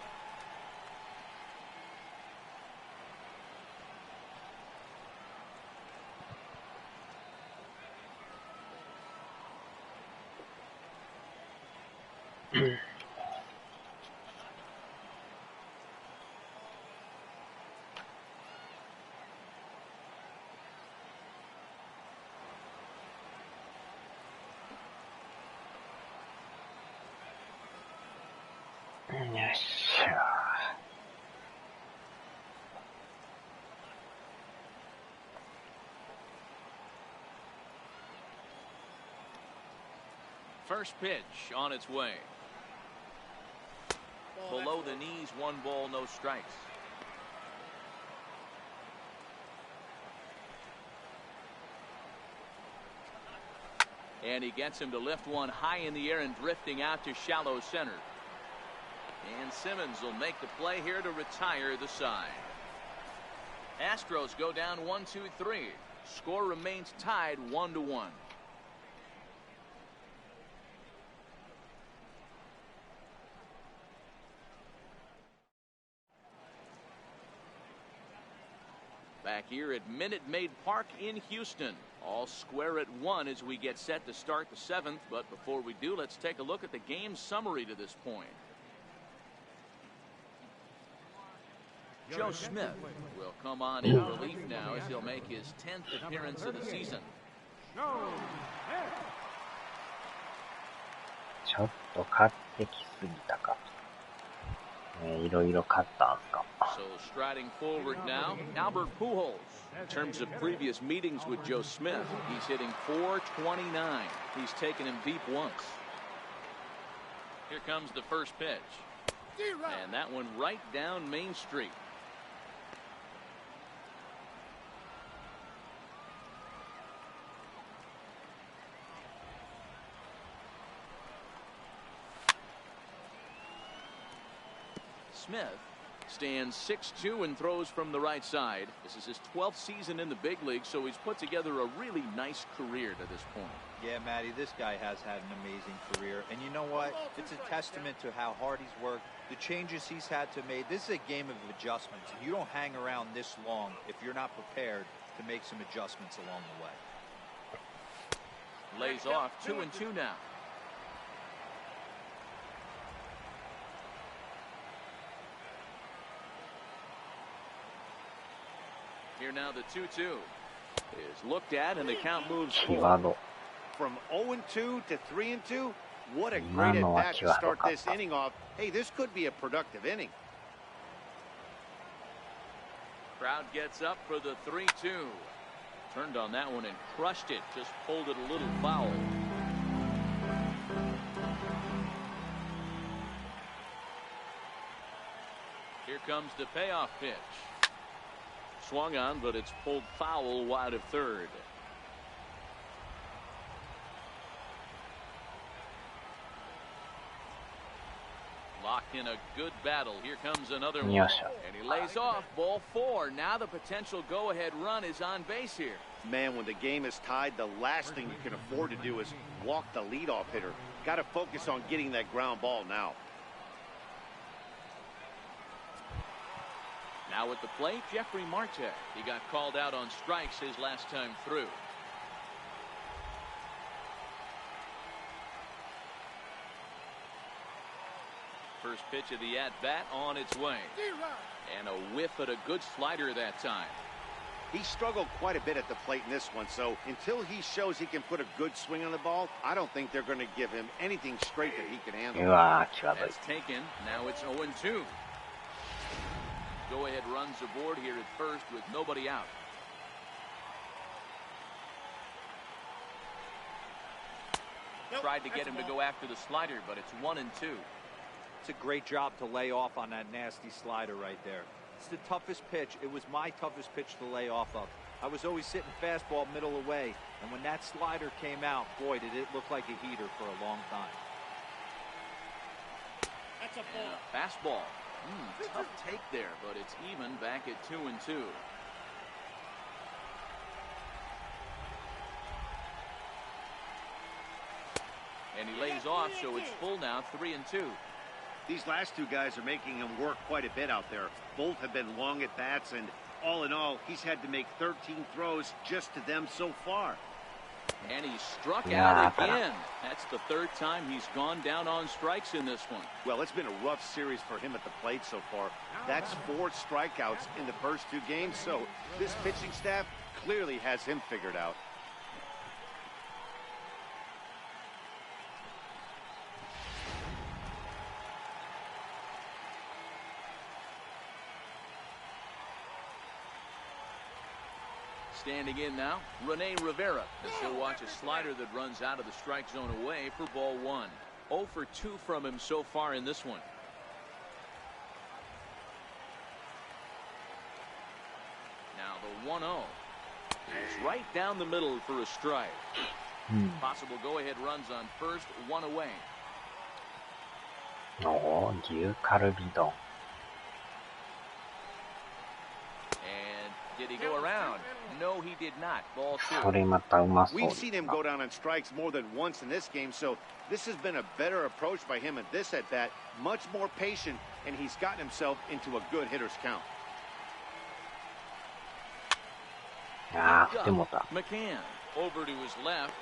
First pitch on its way. Below the knees, 1 ball, no strikes. And he gets him to lift one high in the air and drifting out to shallow center. And Simmons will make the play here to retire the side. Astros go down 1-2-3. Score remains tied 1-1. Back here at Minute Maid Park in Houston. All square at 1 as we get set to start the 7th. But before we do, let's take a look at the game summary to this point. Joe Smith will come on in relief now as he'll make his 10th appearance of the season. ちょっと買ってきすぎたか。いろいろ買ったんすか。So striding forward now, Albert Pujols. In terms of previous meetings with Joe Smith, he's hitting .429. He's taken him deep once. Here comes the first pitch. And that one right down Main Street. Smith stands 6'2" and throws from the right side. This is his 12th season in the big league, so he's put together a really nice career to this point. Yeah, Matty, this guy has had an amazing career. And you know what? It's a testament to how hard he's worked, the changes he's had to make. This is a game of adjustments. You don't hang around this long if you're not prepared to make some adjustments along the way. Lays off 2-2 now. here now. The 2-2 is looked at, and the count moves 際 forward. ど。 From 0-2 to 3-2, what a great at bat to start this inning off. Hey, this could be a productive inning. Crowd gets up for the 3-2. Turned on that one and crushed it. Just pulled it a little foul. Here comes the payoff pitch. Swung on, but it's pulled foul wide of third. Locked in a good battle. Here comes another one. And he lays off. Ball 4. Now the potential go-ahead run is on base here. Man, when the game is tied, the last thing you can afford to do is walk the leadoff hitter. Got to focus on getting that ground ball now. Now at the plate, Jeffrey Marte. He got called out on strikes his last time through. First pitch of the at-bat on its way. And a whiff at a good slider that time. He struggled quite a bit at the plate in this one, so until he shows he can put a good swing on the ball, I don't think they're going to give him anything straight that he can handle. That's taken. Now it's 0-2. Go-ahead runs aboard here at first with nobody out. Tried to get him to go after the slider, but it's 1-2. It's a great job to lay off on that nasty slider right there. It's the toughest pitch. It was my toughest pitch to lay off of. I was always sitting fastball middle away, and when that slider came out, boy, did it look like a heater for a long time. That's a ball. Fastball. Tough take there, but it's even back at 2-2. And he lays off, so it's full now, 3-2. These last two guys are making him work quite a bit out there. Both have been long at bats, and all in all, he's had to make 13 throws just to them so far. And he struck out again. That's the third time he's gone down on strikes in this one. Well, it's been a rough series for him at the plate so far. That's 4 strikeouts in the first 2 games, so this pitching staff clearly has him figured out. Standing in now, Rene Rivera, as he'll watch a slider that runs out of the strike zone away for ball 1. 0 for 2 from him so far in this one. Now the 1-0 is right down the middle for a strike. Possible go-ahead runs on first, 1 away. Oh, 牛カルビ丼。 Did he go around? No, he did not. Ball 2. それまたうまそう We've です seen him な。 go down on strikes more than once in this game, so this has been a better approach by him at this at-bat. Much more patient, and he's gotten himself into a good hitter's count. ああ、振ってもた。 McCann over to his left.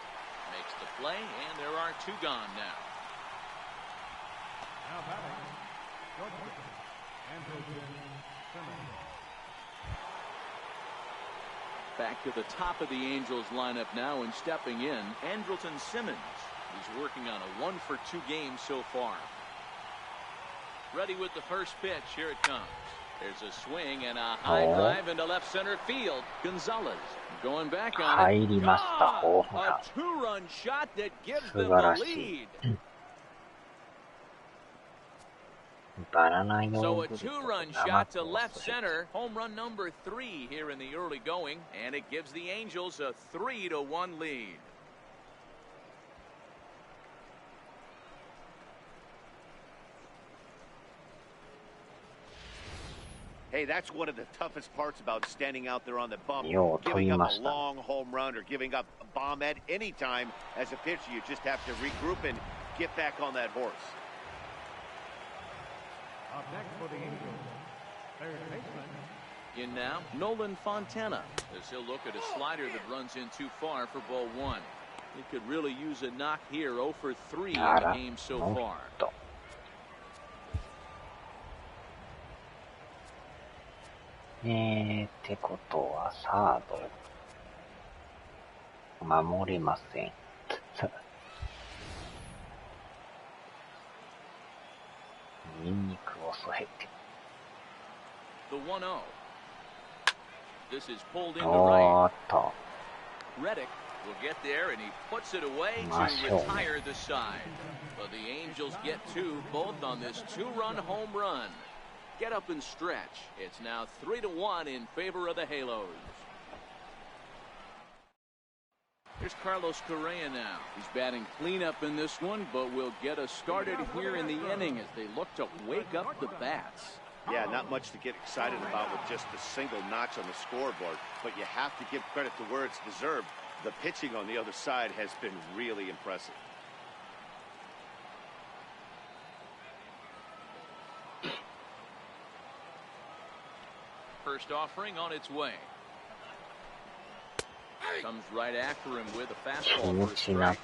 Makes the play, and there are 2 gone now. Now batting, shortstop, Andrelton Simmons. Back to the top of the Angels lineup now, and stepping in, Andrelton Simmons. He's working on a 1 for 2 game so far. Ready with the first pitch. Here it comes. There's a swing and a high drive into left center field. Gonzalez going back on it. 入りました、ホームラン。 A 2-run shot that gives 素 them 晴ら the しい。 lead. バナナヨー So グ a ルト 2-run 生 shot ト to ー left スト。 center. Home run number 3 here in the early going, and it gives the Angels a 3-1 lead. Hey, that's one of the toughest parts about standing out there on the bump. よう取り Giving up ま a した。 long home run or giving up a bomb at any time as a pitcher. You just have to regroup and get back on that horse. Up next for the Angels, third baseman, In now, Nolan Fontana, as he'll look at a slider that runs in too far for ball 1. He could really use a knock here. 0 for 3 in the game so ノーヒッ far. ト。ってことは、サード。守れません。ニンニクを添えて。The 1-0. This is pulled into おー right. っと。Reddick will get there and he puts it away to retire the side. But the Angels get two, both on this two-run home run. Get up and stretch. It's now 3-1 in favor of the Halos. Here's Carlos Correa now. He's batting cleanup in this one, but will get us started here in the inning as they look to wake up the bats. Yeah, not much to get excited about with just a single notch on the scoreboard, but you have to give credit to where it's deserved. The pitching on the other side has been really impressive. First offering on its way. Comes right after him with a fastball for a strike.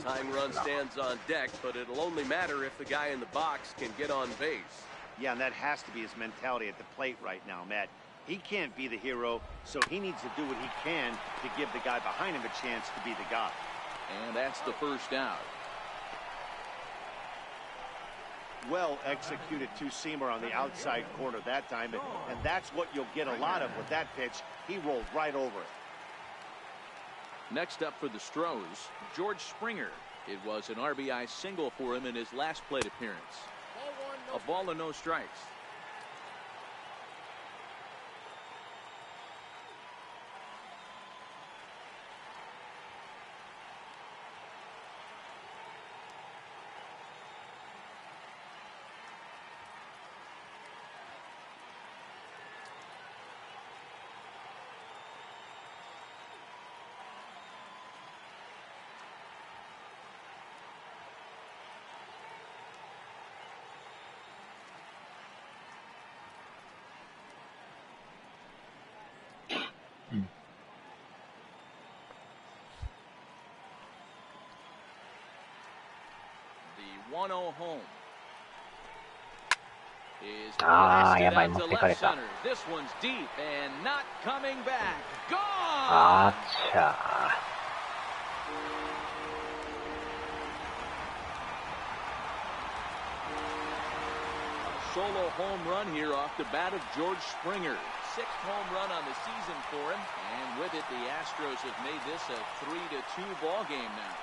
Time run stands on deck, but it'll only matter if the guy in the box can get on base. Yeah, and that has to be his mentality at the plate right now, Matt. He can't be the hero, so he needs to do what he can to give the guy behind him a chance to be the guy. And that's the first out. Well executed two-seamer on the outside corner that time, and that's what you'll get a lot of with that pitch. He rolled right over it. Next up for the Stros, George Springer. It was an RBI single for him in his last plate appearance. A ball and no strikes. The 1-0 home is blasted out to left center. This one's deep and not coming back. Gone! A solo home run here off the bat of George Springer. 6th home run on the season for him, and with it, the Astros have made this a 3-2 ball game now.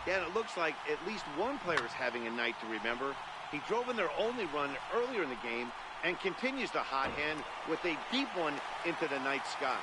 Yeah, and it looks like at least one player is having a night to remember. He drove in their only run earlier in the game and continues the hot hand with a deep one into the night sky.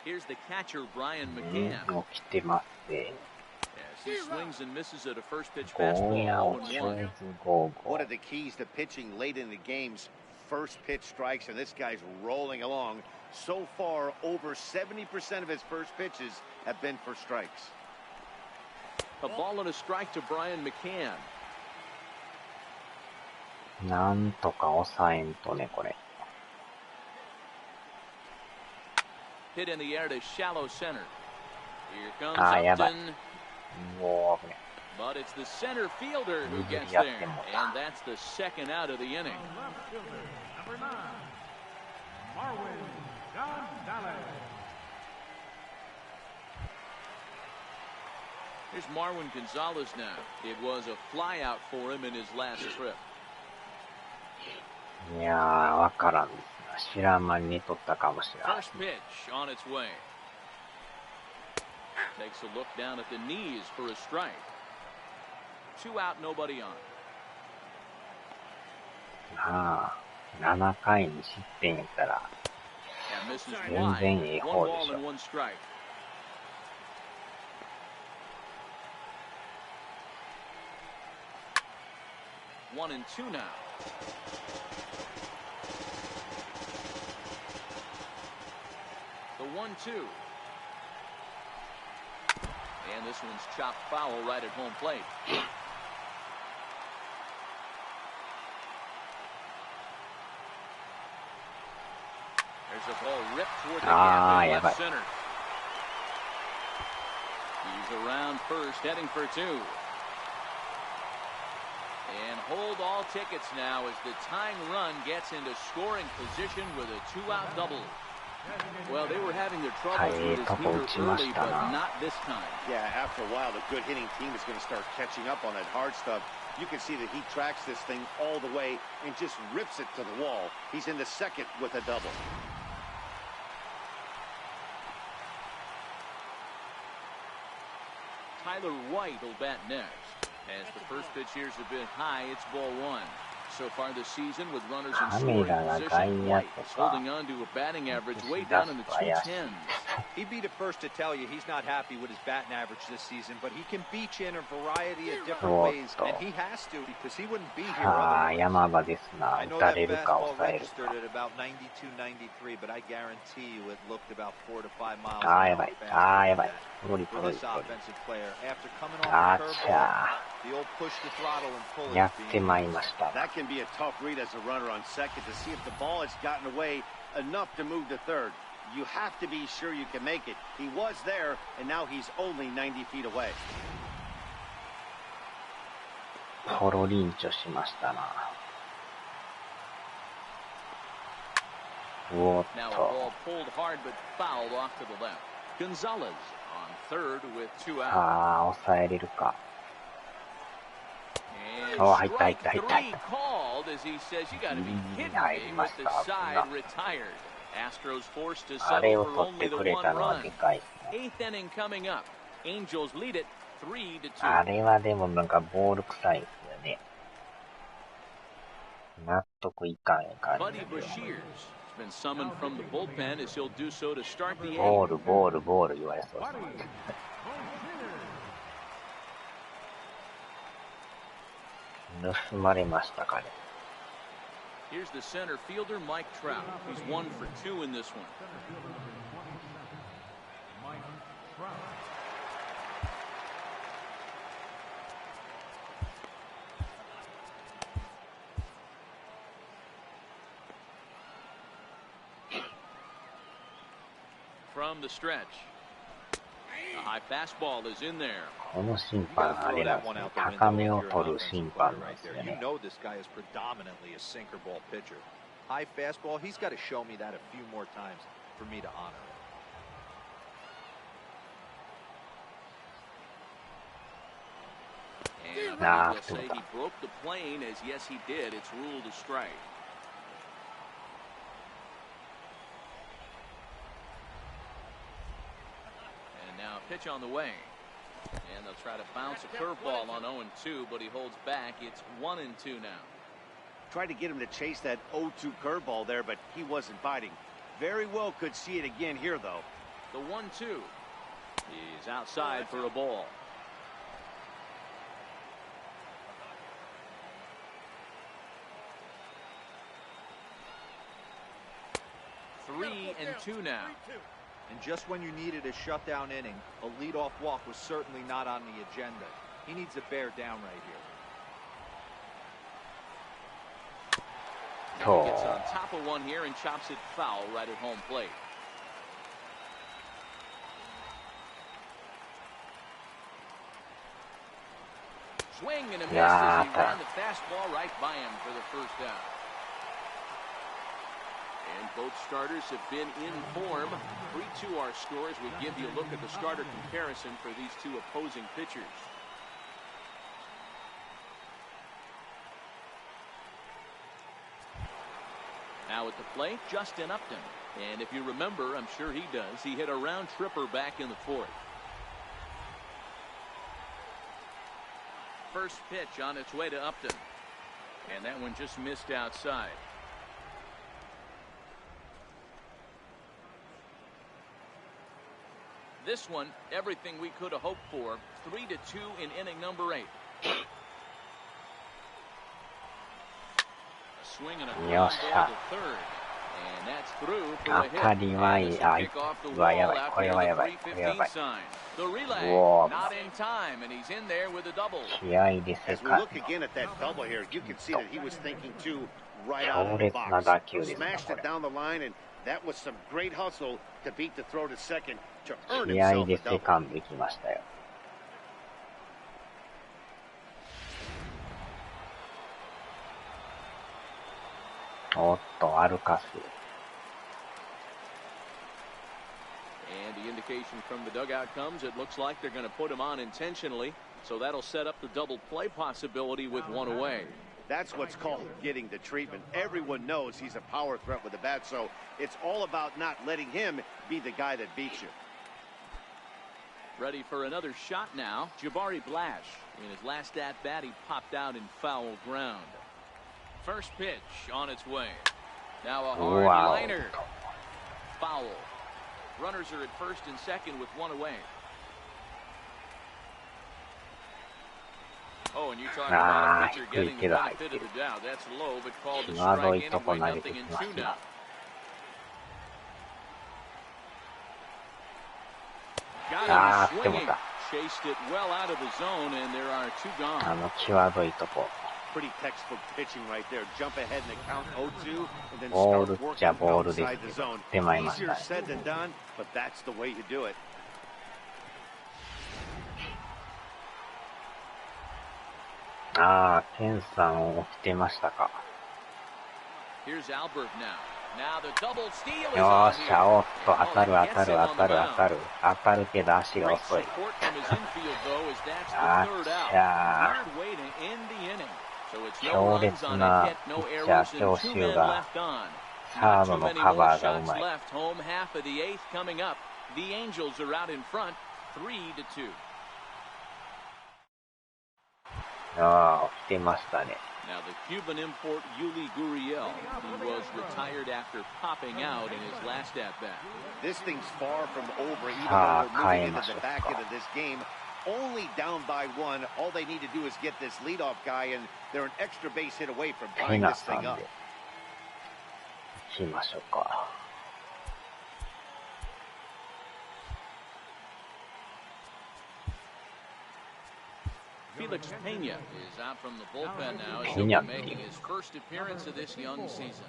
Here's the catcher, Brian McCann. 起きてますね。As He swings and misses at a first pitch ゴーヤ fastball を 0-1. 超えずゴーゴ One ー of the keys to pitching late in the games, first pitch strikes, and this guy's rolling along. So far, over 70% of his first pitches have been for strikes. A ball and a strike to Brian McCann. なんとか抑えんとね、これ。 Hit in the air to shallow center. Here comes あー、やばい。 Upton. もう危ね。 But it's the center fielder who gets Yeah, there. And that's the second out of the inning. Left fielder, number 9, Marwin Gonzalez. Here's Marwin Gonzalez now. It was a flyout for him in his last trip. いやー、わからん。知らん間に取ったかもしれない。 First pitch on its way. Takes a look down at the knees for a strike. 2 out, nobody on. なあ、7回に失点やったら、 And misses 全 wide. 然いい One 方で ball しょ。 and 1 strike. 1 and 2 now. The 1-2. And this one's chopped foul right at home plate. There's a ball ripped toward the gap in left center. He's around first, heading for 2. And hold all tickets now as the tying run gets into scoring position with a 2-out double. Well, they were having their troubles with his heater early, but not this time. Yeah, after a while, the good hitting team is going to start catching up on that hard stuff. You can see that he tracks this thing all the way and just rips it to the wall. He's in the second with a double. Tyler White will bat next. As the first pitch here's a bit high, it's ball 1. So far this season with runners in scoring position, White is holding on to a batting average way down in the 210s. He'd be the first to tell you he's not happy with his batting average this season, but he can beat you in a variety of different ways, and he has to because he wouldn't be here otherwise. 山場ですな。 I know 打た that れるか fastball 抑える registered か。 at about 92, 93, but I guarantee you it looked about 4 to 5 miles あー、 an や hour ばい。 faster あー、や than ばい。 that. ポリ For ポリ this ポリ。 offensive player, after coming あ off っ the ちゃ curveball, the old push the throttle and pull ー。 it やっ is て being まいりました。 That can be a tough read as a runner on second to see if the ball has gotten away enough to move to third. You have to be sure you can make it. He was there, and now he's only 90 feet away. ポロリンチョしましたな。おっ Now a と。 ball pulled hard but fouled off to the left. Gonzalez on third with 2 out. ああ、抑えれるか。 And Oh, I strike died. 3 called as he says, you got to be kidding me with the side retired. Astros forced to あれ settle を for 取って only the くれ 1たのは run. でかいですね。 8th inning coming up. Angels lead it 3 to あ 2. れはでもなんかボール臭いですよね。納得いかん感 Buddy じ。 Bashir's been summoned from the bullpen as he'll do so to start the ボー 8th. ル、ボール、ボール言われそうです。盗まれましたかね。 Here's the center fielder, Mike Trout. He's 1 for 2 in this one. Mike Trout. From the stretch. A high fastball is in there. この審 You 判 gotta あ throw れなん that です one ね。 out the window 高め if を you're 取 an る審 offensive 判 player なん right です there. よ You ね。 know this guy is predominantly a sinker ball pitcher. High fastball, he's got to show me that a few more times for me to honor it. And Nah, they'll say he broke the plane as yes he did. It's ruled a strike. And now a pitch on the way. And they'll try to bounce a curveball on 0-2, but he holds back. It's 1-2 now. Tried to get him to chase that 0-2 curveball there, but he wasn't biting. Very well could see it again here, though. The 1-2. He's outside for a ball. 3-2 now. And just when you needed a shutdown inning, a leadoff walk was certainly not on the agenda. He needs to bear down right here. Now he gets on top of one here and chops it foul right at home plate. Swing and a miss as he ran the fastball right by him for the first out. And both starters have been in form. 3-2 our scores. We give you a look at the starter comparison for these two opposing pitchers. Now at the plate, Justin Upton. And if you remember, I'm sure he does, he hit a round tripper back in the fourth. First pitch on its way to Upton. And that one just missed outside. This one, everything we could have hoped for. 3-2 in inning number 8. A swing and a ground ball to third. And that's through for a hit. And this will kick off the wall after the 3:15 sign. The relay, not in time, and he's in there with a double. As we look again at that double here, you can see that he was thinking too right out of the box. Smashed it down the line, and that was some great hustle to beat the throw to second to earn himself a double. And the indication from the dugout comes, it looks like they're going to put him on intentionally, so that'll set up the double play possibility with one away. That's what's called getting the treatment. Everyone knows he's a power threat with the bat, so it's all about not letting him be the guy that beats you. Ready for another shot now. Jabari Blash. In his last at-bat, he popped out in foul ground. First pitch on its way. Now a hard liner. Foul. Runners are at first and second with one away. Oh, and you talk about a pitcher getting the benefit of the doubt. That's low, but called a strike anyway. 0-2 now. Got him swinging. Chased it well out of the zone, and there are 2 gone. Pretty textbook pitching right there. Jump ahead in the count 0-2 and then start working outside the zone. Easier said than done, but that's the way you do it. Here's Albert now. Now the double steal is よ on ーし here. ゃ、おっと、当たる当たる And 当たる当たる。当たるけど足が Great 遅い。 support from his infield, though, as that's the あ third っ out. しゃ Weird way to end the inning. So it's ー。 no 強 runs 烈 on な a hit, ピ no ッチャ errors, ー、強 and 2 襲 men が、 left on. サ Not ード too の many カ more バーがう shots まい。 left. Home half of the 8th coming up. The Angels are out in front, 3-2. ああ、来てましたね。 Now the Cuban import Yuli Gurriel, he was retired after popping out in his last at-bat. This thing's far from over, even though we're moving into the back end of this game. Only down by 1. All they need to do is get this leadoff guy, and they're an extra base hit away from tying this thing up. 行きましょうか。Felix Pena is out from the bullpen now as he'll be making his first appearance of this young season.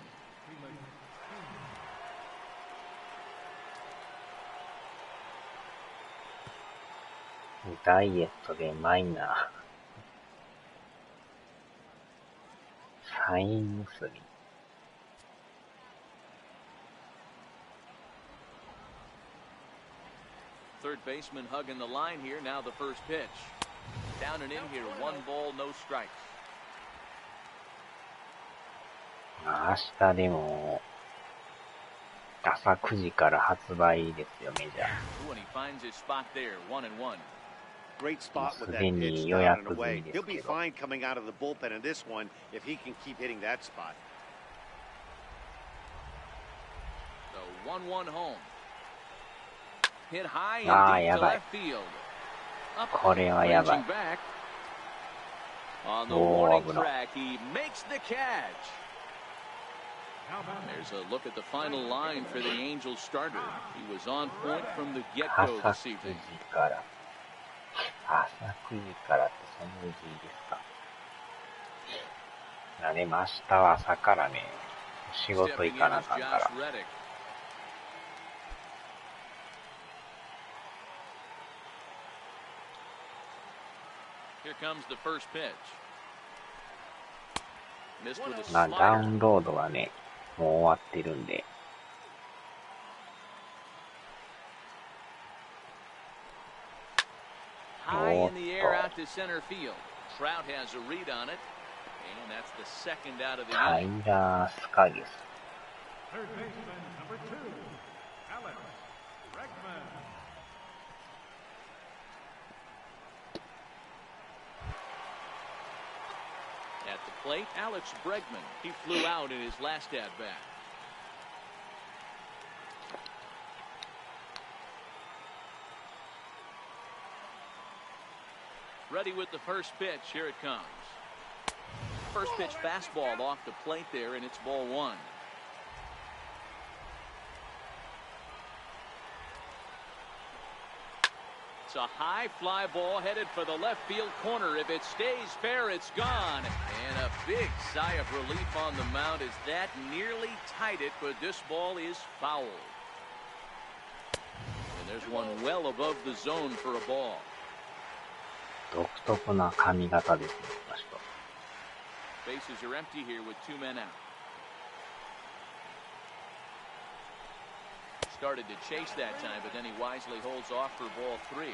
ダイエットでマイナー。サイン薬。Third baseman hugging the line here. Now the first pitch. Down and in here. 1 ball, no strikes. 明日でも朝9時から発売ですよ、メジャー。 And he finds his spot there. 1-1. Great spot with that すで pitch に down 予 and 約済 away. みです He'll be けど。 fine coming out of the bullpen in this one if he can keep hitting that spot. So 1-1 home. Hit high Ah, and deep to やばい。 left field. Up これはやばい。 ranging back. On the おー、 warning 危ない。 track, he makes the catch. There's a look at the final line for the Angels starter. He was on point from the get-go this evening. 朝9時からってその時ですか。でも明日は朝からね、仕事行かなあかんから。Here comes the first pitch. まあダウンロードはね、もう終わってるんで。High in the air out to center field. Trout has a read on it, and that's the second out of the inning. タイラー・スカギス。Third baseman number 2, Alex Bregman. At the plate, Alex Bregman. He flew out in his last at-bat. Ready with the first pitch. Here it comes. First pitch fastball off the plate there, and it's ball one. It's a high fly ball headed for the left field corner. If it stays fair, it's gone. And a big sigh of relief on the mound as that nearly tied it, but this ball is foul. And there's one well above the zone for a ball. 独特な髪型ですね、この人。Bases are empty here with 2 men out. Started to chase that time, but then he wisely holds off for ball 3.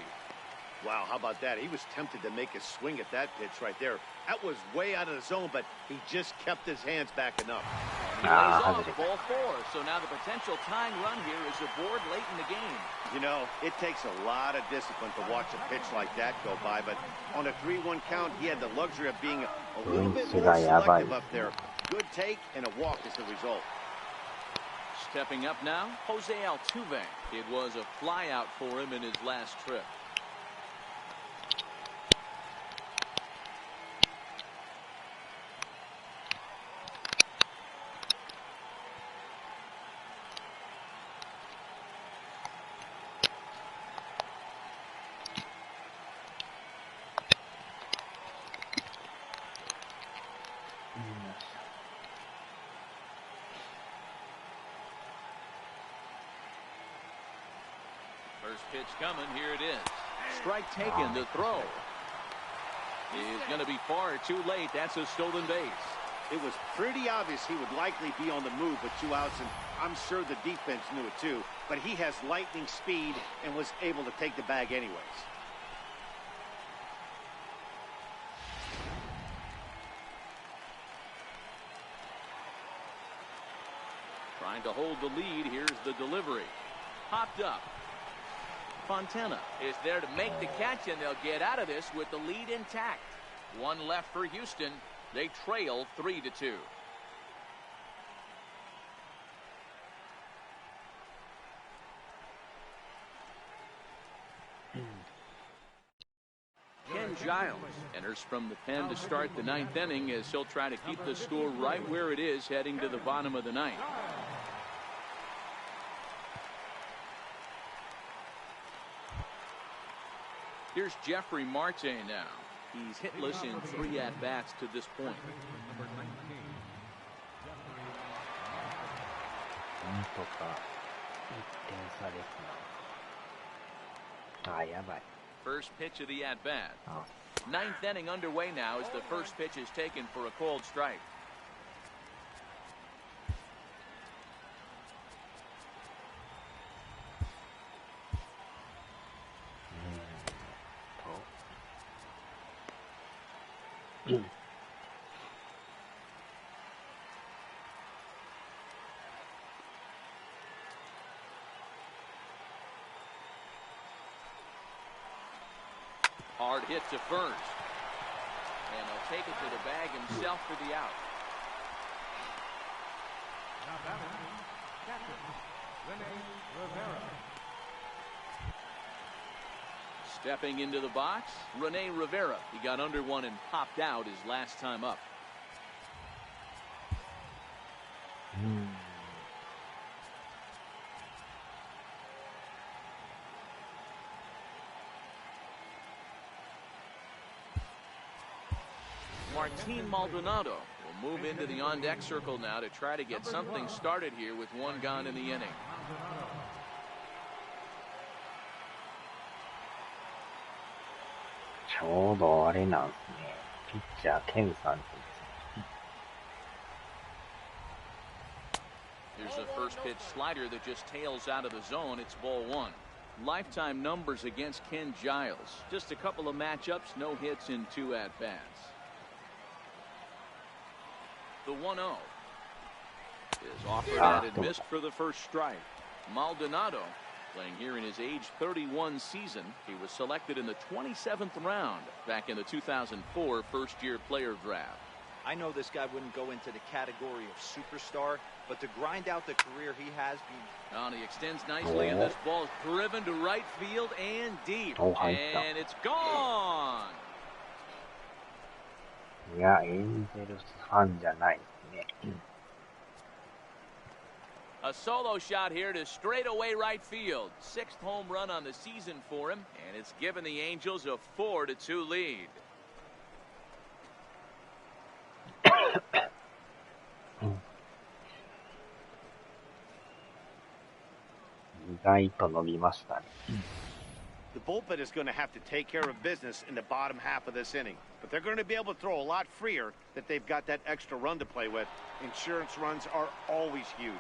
Wow, how about that? He was tempted to make a swing at that pitch right there. That was way out of the zone, but he just kept his hands back enough. He lays off ball 4, so now the potential tying run here is aboard late in the game. You know, it takes a lot of discipline to watch a pitch like that go by, but on a 3-1 count, he had the luxury of being a little bit more selective up there. Good take and a walk is the result. Stepping up now, Jose Altuve. It was a flyout for him in his last trip. First pitch coming, here it is. Strike taken, the throw is going to be far too late. That's a stolen base. It was pretty obvious he would likely be on the move with 2 outs, and I'm sure the defense knew it too. But he has lightning speed and was able to take the bag anyways. Trying to hold the lead. Here's the delivery. Popped up. Fontana is there to make the catch, and they'll get out of this with the lead intact. 1 left for Houston. They trail 3-2. Ken Giles enters from the pen to start the 9th inning as he'll try to keep the score right where it is heading to the bottom of the 9th. Here's Jeffrey Marte now. He's hitless in 3 at-bats to this point. First pitch of the at-bat. 9th inning underway now as the first pitch is taken for a cold strike. Hard hit to first. And he'll take it to the bag himself for the out. Now batting, captain, Rene Rivera. Stepping into the box, Rene Rivera. He got under one and popped out his last time up. Martin Maldonado will move into the on-deck circle now to try to get something started here with one gone in the inning. ちょうどあれなんですね。ピッチャー、ケンさんって言うんですね。 Here's a first pitch slider that just tails out of the zone. It's ball one. Lifetime numbers against Ken Giles. Just a couple of matchups, no hits in 2 at-bats. The 1-0 is offered at and missed for the first strike. Maldonado, playing here in his age 31 season. He was selected in the 27th round back in the 2004 first-year player draft. I know this guy wouldn't go into the category of superstar, but to grind out the career he has been. And he extends nicely, and this ball is driven to right field and deep. And it's gone. いや、エンジェルスファンじゃないですね。A solo shot here to straightaway right field. 6th home run on the season for him, and it's given the Angels a 4-2 lead. 意外と伸びましたね。The bullpen is going to have to take care of business in the bottom half of this inning, but they're going to be able to throw a lot freer that they've got that extra run to play with. Insurance runs are always huge.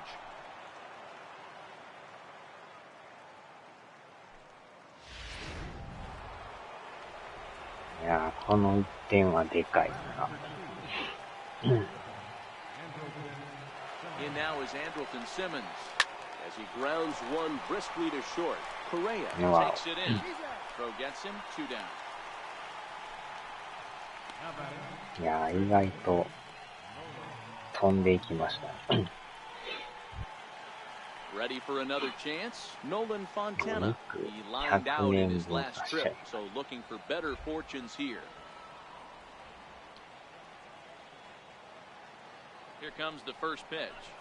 いやー、この1点はでかいな。In now is Andrelton Simmons as he grounds one briskly to short. Correa takes it in. Throw gets him 2 down. いやー、意外と飛んでいきましたね。Ready for another chance? Nolan Fontana. He lined out in his last trip, so looking for better fortunes here. Here comes the first pitch.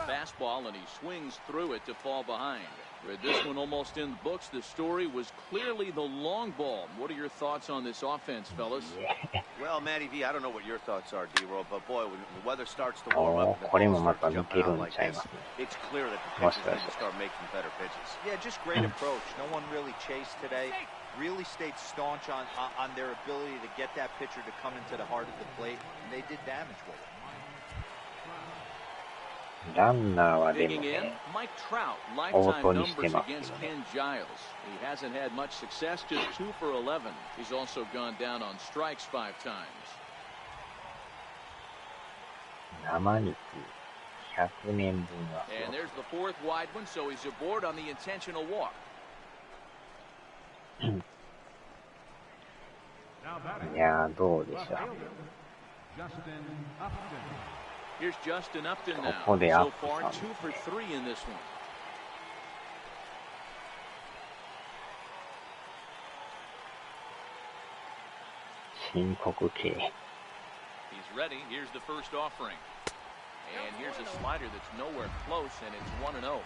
Fastball, and he swings through it to fall behind. With this one almost in the books, the story was clearly the long ball. What are your thoughts on this offense, fellas? Well, Matty V, I don't know what your thoughts are, D-Roll, but boy, when the weather starts to warm up, これもまた似てるんちゃいますね。 it's clear that the pitchers need to start making better pitches. Yeah, just great approach. No one really chased today. Really stayed staunch on their ability to get that pitcher to come into the heart of the plate, and they did damage with it. ランナーはでも Digging in, ね、 Mike Trout, 大 lifetime トにして numbers ます against よね。 Ken Giles. He hasn't had much success, just 2 for 11. He's also gone down on strikes 5 times. 生肉100年分は。 And there's the 4th wide one, so he's aboard on the intentional walk. いやー、どうでしょう。 Here's Justin Upton now. ここでアッ So プ far, さん。 2 for 3 in this one. 申告敬。 He's ready. Here's the first offering. And here's a slider that's nowhere close, and it's 1-0.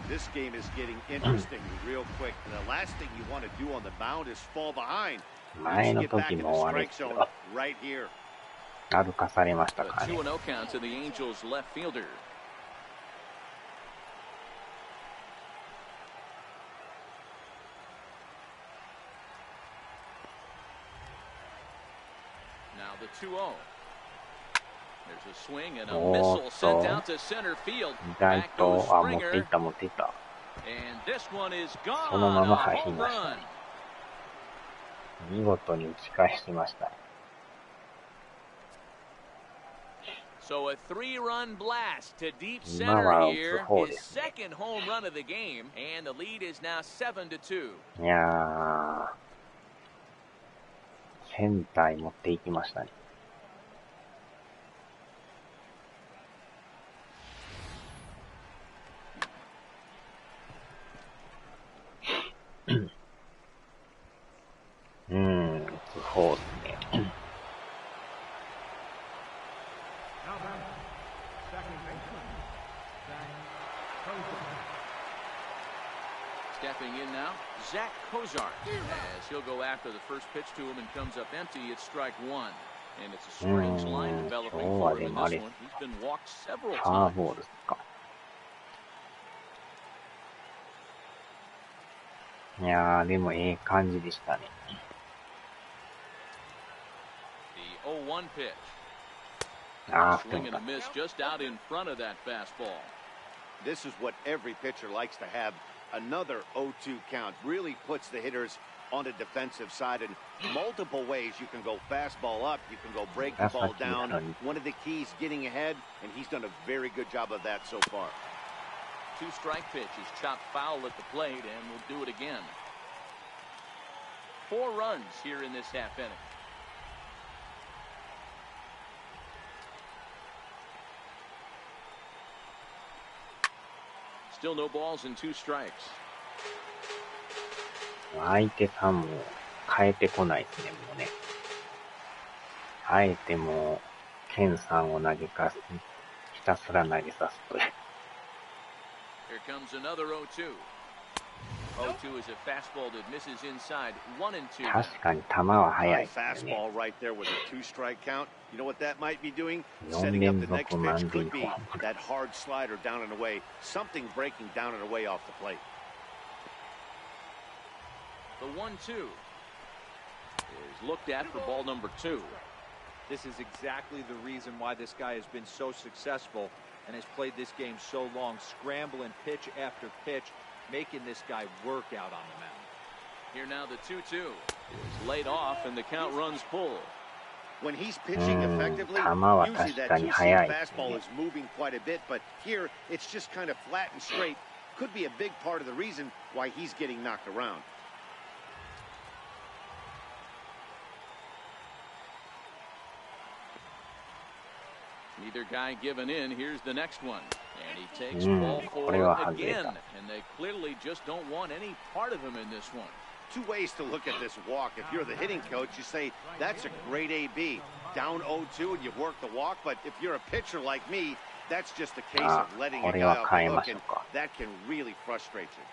This game is getting interesting real quick, and the last thing you want to do on the mound is fall behind. 前の Get back 時 in the もあれ strike ですよ。 zone right here. 歩かされました A からね。 2-0 count to the Angels left fielder. Now the 2-0. There's a swing and a missile sent out to center field. 意外 Back と、 goes 持っていっ Springer. た持っていった。 And this one is gone. そのまま A 入り home ました run. ね。見事に打ち返しました。 So a 3-run blast to deep 今 center は打 here. つ方 His ですね。 second home run of the game, and the lead is now 7-2. いやー、センターに持っていきましたね。打つ方ですね。 Stepping in now, Zach Kozart, as he'll go after the first pitch to him and comes up empty. It's strike 1. And it's a strange line developing for him in this one. He's been walked several ファー times. ボールですか。いやー、でもええ感じでしたね。The 0-1 pitch. あー、 Swing and a miss just out in front of that fastball. This is what every pitcher likes to have. Another 0-2 count really puts the hitters on the defensive side in multiple ways. You can go fastball up, you can go break the ball down. One of the keys getting ahead, and he's done a very good job of that so far. 2-strike pitch is chopped foul at the plate, and we'll do it again. 4 runs here in this half inning. Still no balls and 2 strikes. 相手さんも変えてこないですね、もうね。あえてもう、ケンさんを投げかす、ひたすら投げさすという。Here comes another 0-2. 0-2 is a fastball that misses inside 1-2. 確かに球は速いですね。 Fastball right there with a 2-strike count. You know what that might be doing? 4 Setting 連 up the next 続満 pitch 塁 could ホ be ームラン。 that hard slider down and away. Something breaking down and away off the plate. The 1-2 is looked at for ball number 2. This is exactly the reason why this guy has been so successful and has played this game so long, scrambling pitch after pitch, making this guy work out on the mound. Here now the 2-2 is laid off and the count runs full. When he's pitching effectively, 球は usually 確 that かに 2-seam 速いですね。 fastball is moving quite a bit, but here it's just kind of flat and straight. Could be a big part of the reason why he's getting knocked around. Neither guy giving in. Here's the next one. And he takes ball 4 again. And they clearly just don't want any part of him in this one. 2 ways to look at this walk. If you're the hitting coach, you say, that's a great AB. Down 0-2 and you work the walk. But if you're a pitcher like me, that's just a case of letting a guy off the hook. And that can really frustrate you.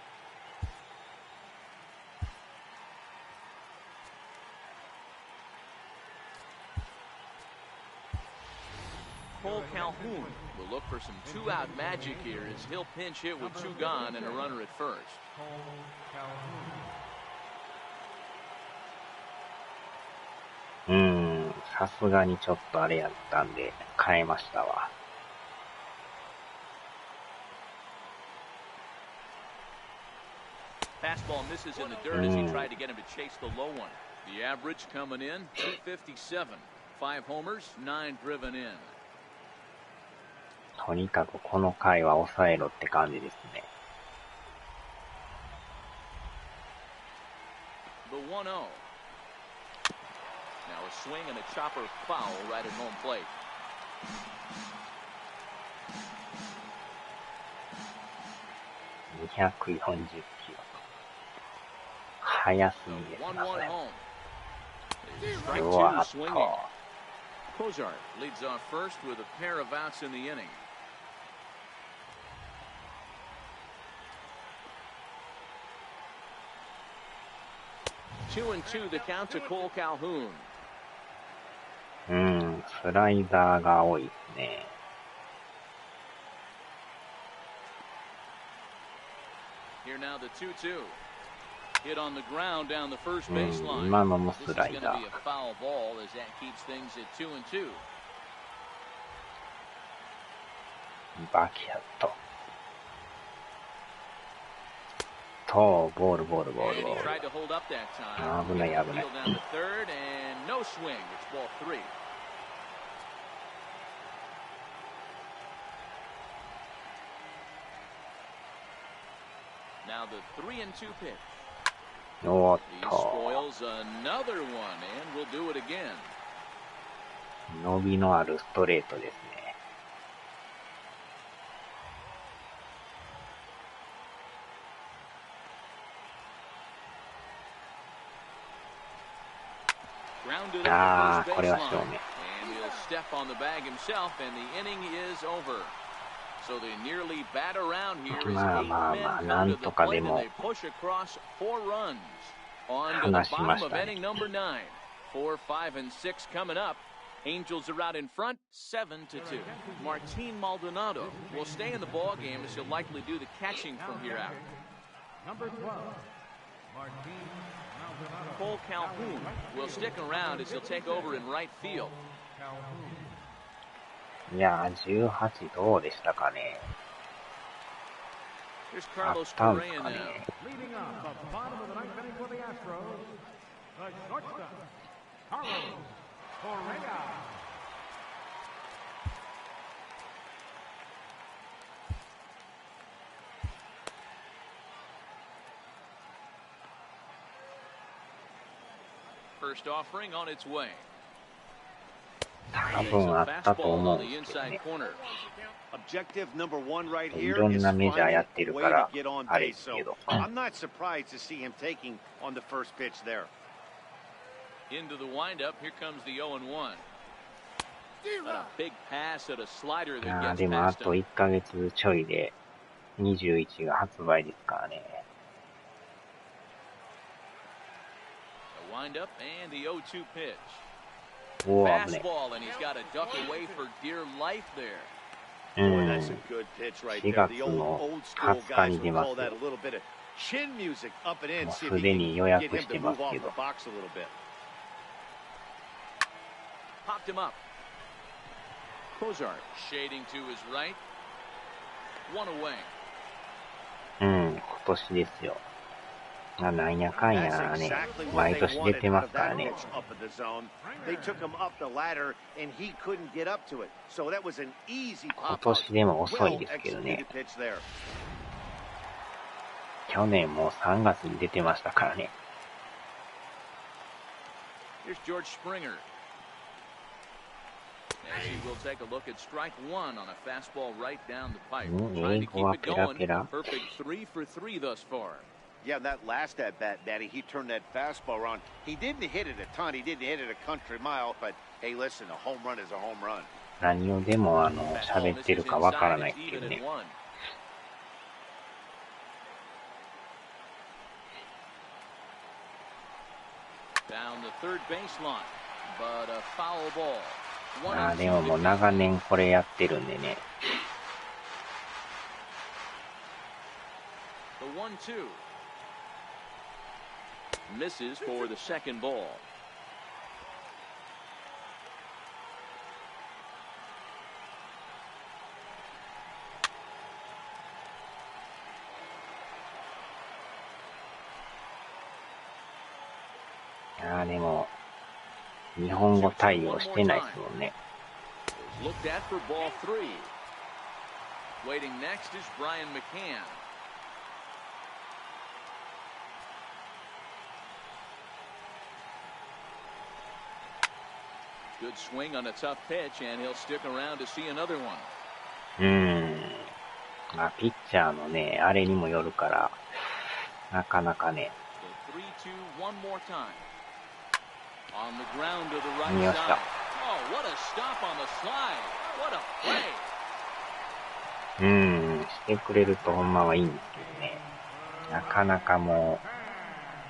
Cole Calhoun will look for some 2-out magic here as he'll pinch hit with 2 gone and a runner at first. Cole Calhoun. さすがにちょっとあれやったんで変えましたわ。Fastball misses in the dirt as he tried to get him to chase the low one. The average coming in 257. 5 homers, 9 driven in. とにかくこの回は抑えろって感じですね。The 1-0. Now a swing and a chopper foul right at home plate. 240キロ。速すぎですな、これ。うわっと。Cozart leads off first with a pair of outs in the inning. Two and two, the count to Cole Calhoun. スライダーが多いですね。Here now the 2-2. Hit on the ground down the first baseline. 今のも This ス is ラ going イ to ダ be ー。a foul ball as that keeps things at 2 and 2. バキャット。と、ボール。 And he tried to hold up that time. 危ない。 Field down to third and no swing. It's ball 3. Now the 3-2 pitch. おっ He と、 spoils another one and we'll do it again. 伸びのあるストレートですね。ああ、これは正面。 And he'll step on the bag himself and the inning is over. So they nearly bat around here as 8 men come to the plate and they push across 4 runs on to the bottom of inning number 9. 4, 5, and 6 coming up Angels are out in front, 7-2. Martin Maldonado will stay in the ball game as he'll likely do the catching from here out. Number 12, Martin Maldonado. Cole Calhoun will stick around as he'll take over in right field. いやー、18どうでしたかね。 Here's あっ Carlos たんす Correa かね。 now. Leading off the bottom of the ninth inning for the Astros, the shortstop, Carlos Correa. First offering on its way. 多分あったと思うんですけどね。 Objective number one right い here ろん is なメジャーやって finding る a か way ら to get on あれ base. ですけ So ど。 I'm not surprised to see him taking on the first pitch there. Into the windup, here comes the 0-1. A big pass at a slider い that やー gets でもあ past と him. 1ヶ月ちょいで21が発売ですからね。 The windup and the 0-2 pitch. おお、危ね Fastball, and he's got to duck away for dear life there. え。Boy, that's a good pitch right there. The old school guys would call that a little bit of chin music up and in. See if you can get him to move off the box a little bit. Popped him up. Cozart shading to his right. One away. うん、今年ですよ。なんやかんやね、毎年出てますからね。 They took him up the ladder and he couldn't get up to it. So that was an easy 今 pop. 年でも遅いですけど Executed ね。 pitch there. 去年も3月に出てましたからね。 Here's George Springer. As he will take a look at strike one on a fastball right down the pipe. Trying to keep it going. Perfect 3 for 3 thus far. Yeah, that last at bat, Daddy, he turned that fastball around. He didn't hit it a ton. He didn't hit it a country mile. But hey, listen, a home run is a home run. 何をでも喋ってるかわからないっていうね。 Down the third baseline, but a foul ball. あーでももう長年これやってるんでね。 The 1-2 misses for the second ball.でも日本語対応してないですもんね。 Looked at for ball 3. Waiting next is Brian McCann. Good swing on a tough pitch, and he'll stick around to see another one. まあピッチャーのねあれにもよるからなかなかね。 The 3-2 one more time. On the ground to the right 見まし side. た。 Oh, what a stop on the slide. What a play. してくれるとほんまはいいんですけどね。なかなかも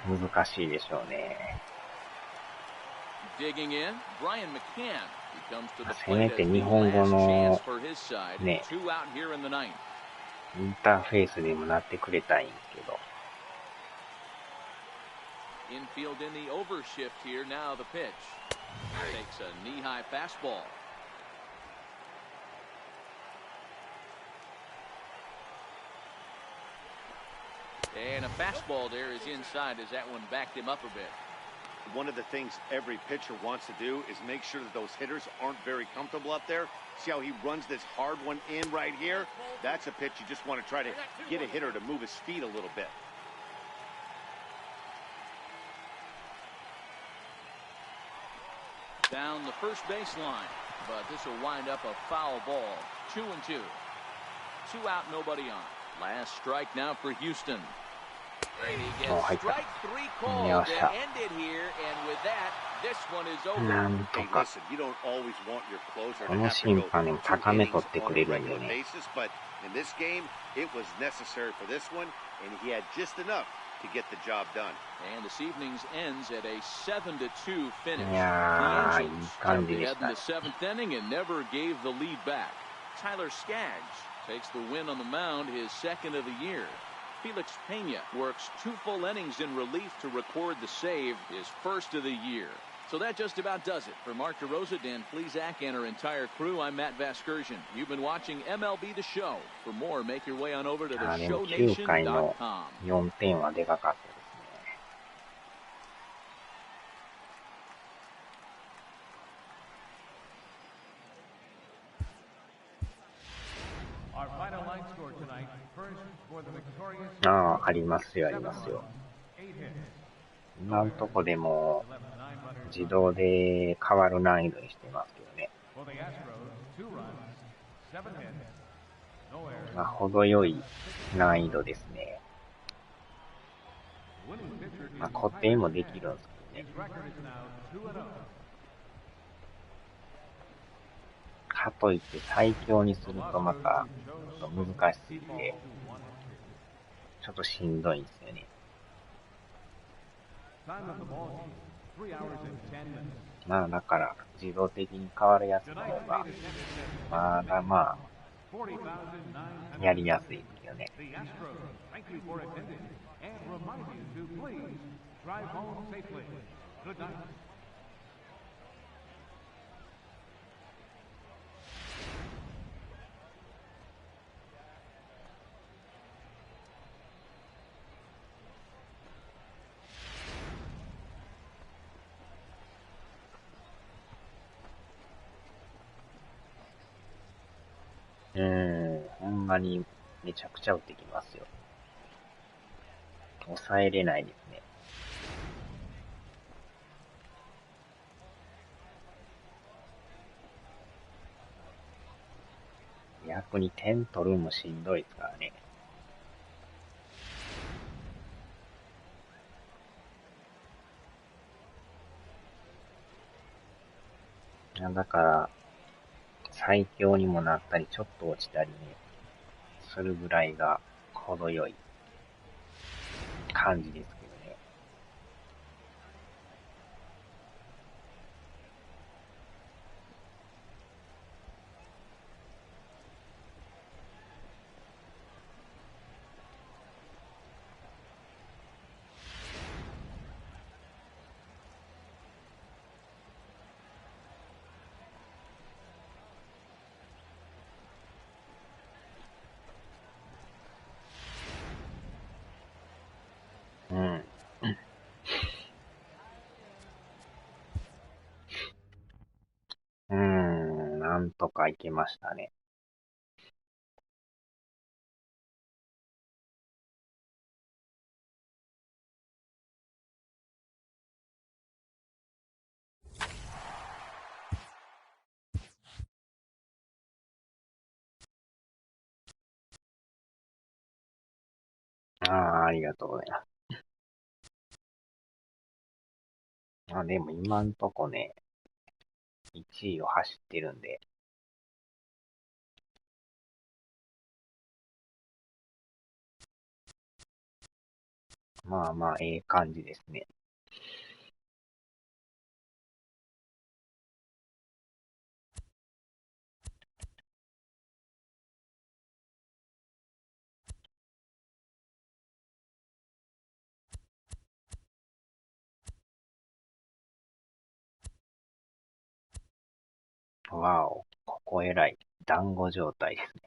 う難しいでしょうね。 Digging in, Brian McCann. He comes to the せめ plate て as 日 the 本語 last の chance for his side. ね Two out here in the ninth. インターフェースにもなってくれたいんですけど。 Infield in the overshift here. Now the pitch. Takes a knee-high fastball. And a fastball there is inside as that one backed him up a bit. One of the things every pitcher wants to do is make sure that those hitters aren't very comfortable up there. See how he runs this hard one in right here? That's a pitch you just want to try to get a hitter to move his feet a little bit. Down the first baseline, but this will wind up a foul ball. 2-2. 2 out, nobody on. Last strike now for Houston. And he gets strike 3 called and ended here, and with that, this one is over. なんと Hey, か listen, you don't always want your closer こ to の have 審 to go 判でも 2高め innings 取って on く a れるんで regular ね。 basis, but in this game, it was necessary for this one, and he had just enough to get the job done. And this evening's ends at a 7-2 finish. いやー、いい The Angels 感 started じで ahead し in たね。 the seventh inning and never gave the lead back. Tyler Skaggs takes the win on the mound, his second of the year. Felix Pena works 2 full innings in relief to record the save, his first of the year. So that just about does it. For Mark DeRosa, Dan Flezak, and our entire crew, I'm Matt Vasgersian. You've been watching MLB The Show. For more, make your way on over to でも9回の theShowNation.com. 4点はでかかったですね。Our final line score tonight, first for the victorious ああ、ありますよ、ありますよ。 8 hits, 今んとこでも left 9 runners 自動で変わる難易度にしてますけどね。for the Astros, 2 runs, 7 hits, no errors. まあ、程よい難易度ですね。 Winning pitcher まあ、 is 固定もできるんですけ His どね。 record is now 2-0. かといって最強にするとまたちょっと難しすぎて、ちょっとしんどいんですよね。 Time of the ball game, 3 hours and 10 minutes. まあだから自動的に変わるやつの方が、まだまあ 40,900. やりやすいですけどね。 The Astros thank you for attending and remind you to please drive home safely. Good night. ほんまにめちゃくちゃ打ってきますよ。抑えれないですね。逆に点取るのもしんどいですからね。だから、最強にもなったり、ちょっと落ちたりね、するぐらいが程よい感じですけどね。なんとかいけましたね。ありがとうございます。でも今んとこね、1位を走ってるんで、まあまあ、ええ感じですね。わお、ここ偉い。団子状態ですね。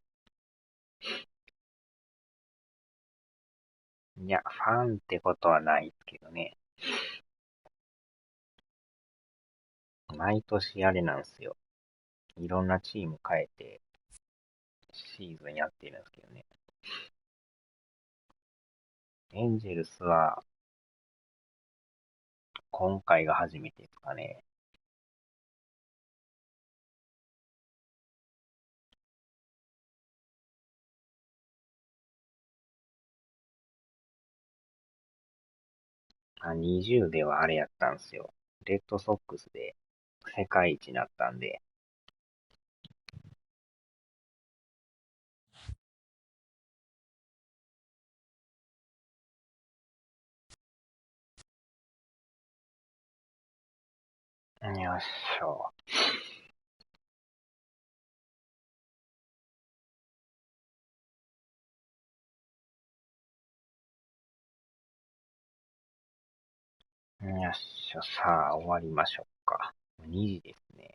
いや、ファンってことはないですけどね。毎年あれなんですよ。いろんなチーム変えて、シーズンやってるんですけどね。エンジェルスは、今回が初めてですかね。20ではあれやったんですよ。レッドソックスで世界一になったんで、よっしょ。よっしょ。さあ、終わりましょうか。2時ですね。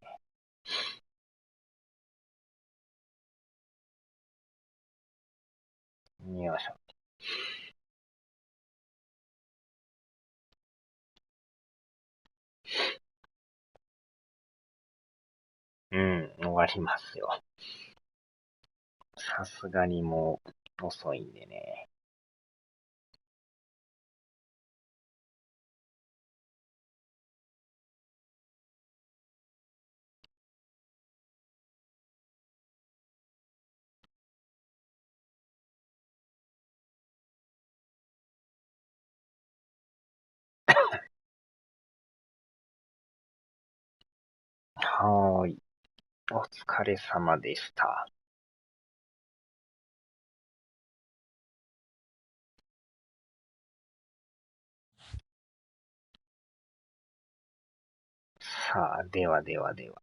よいしょ。終わりますよ。さすがにもう遅いんでね。はーい。お疲れ様でした。さあ、ではではでは。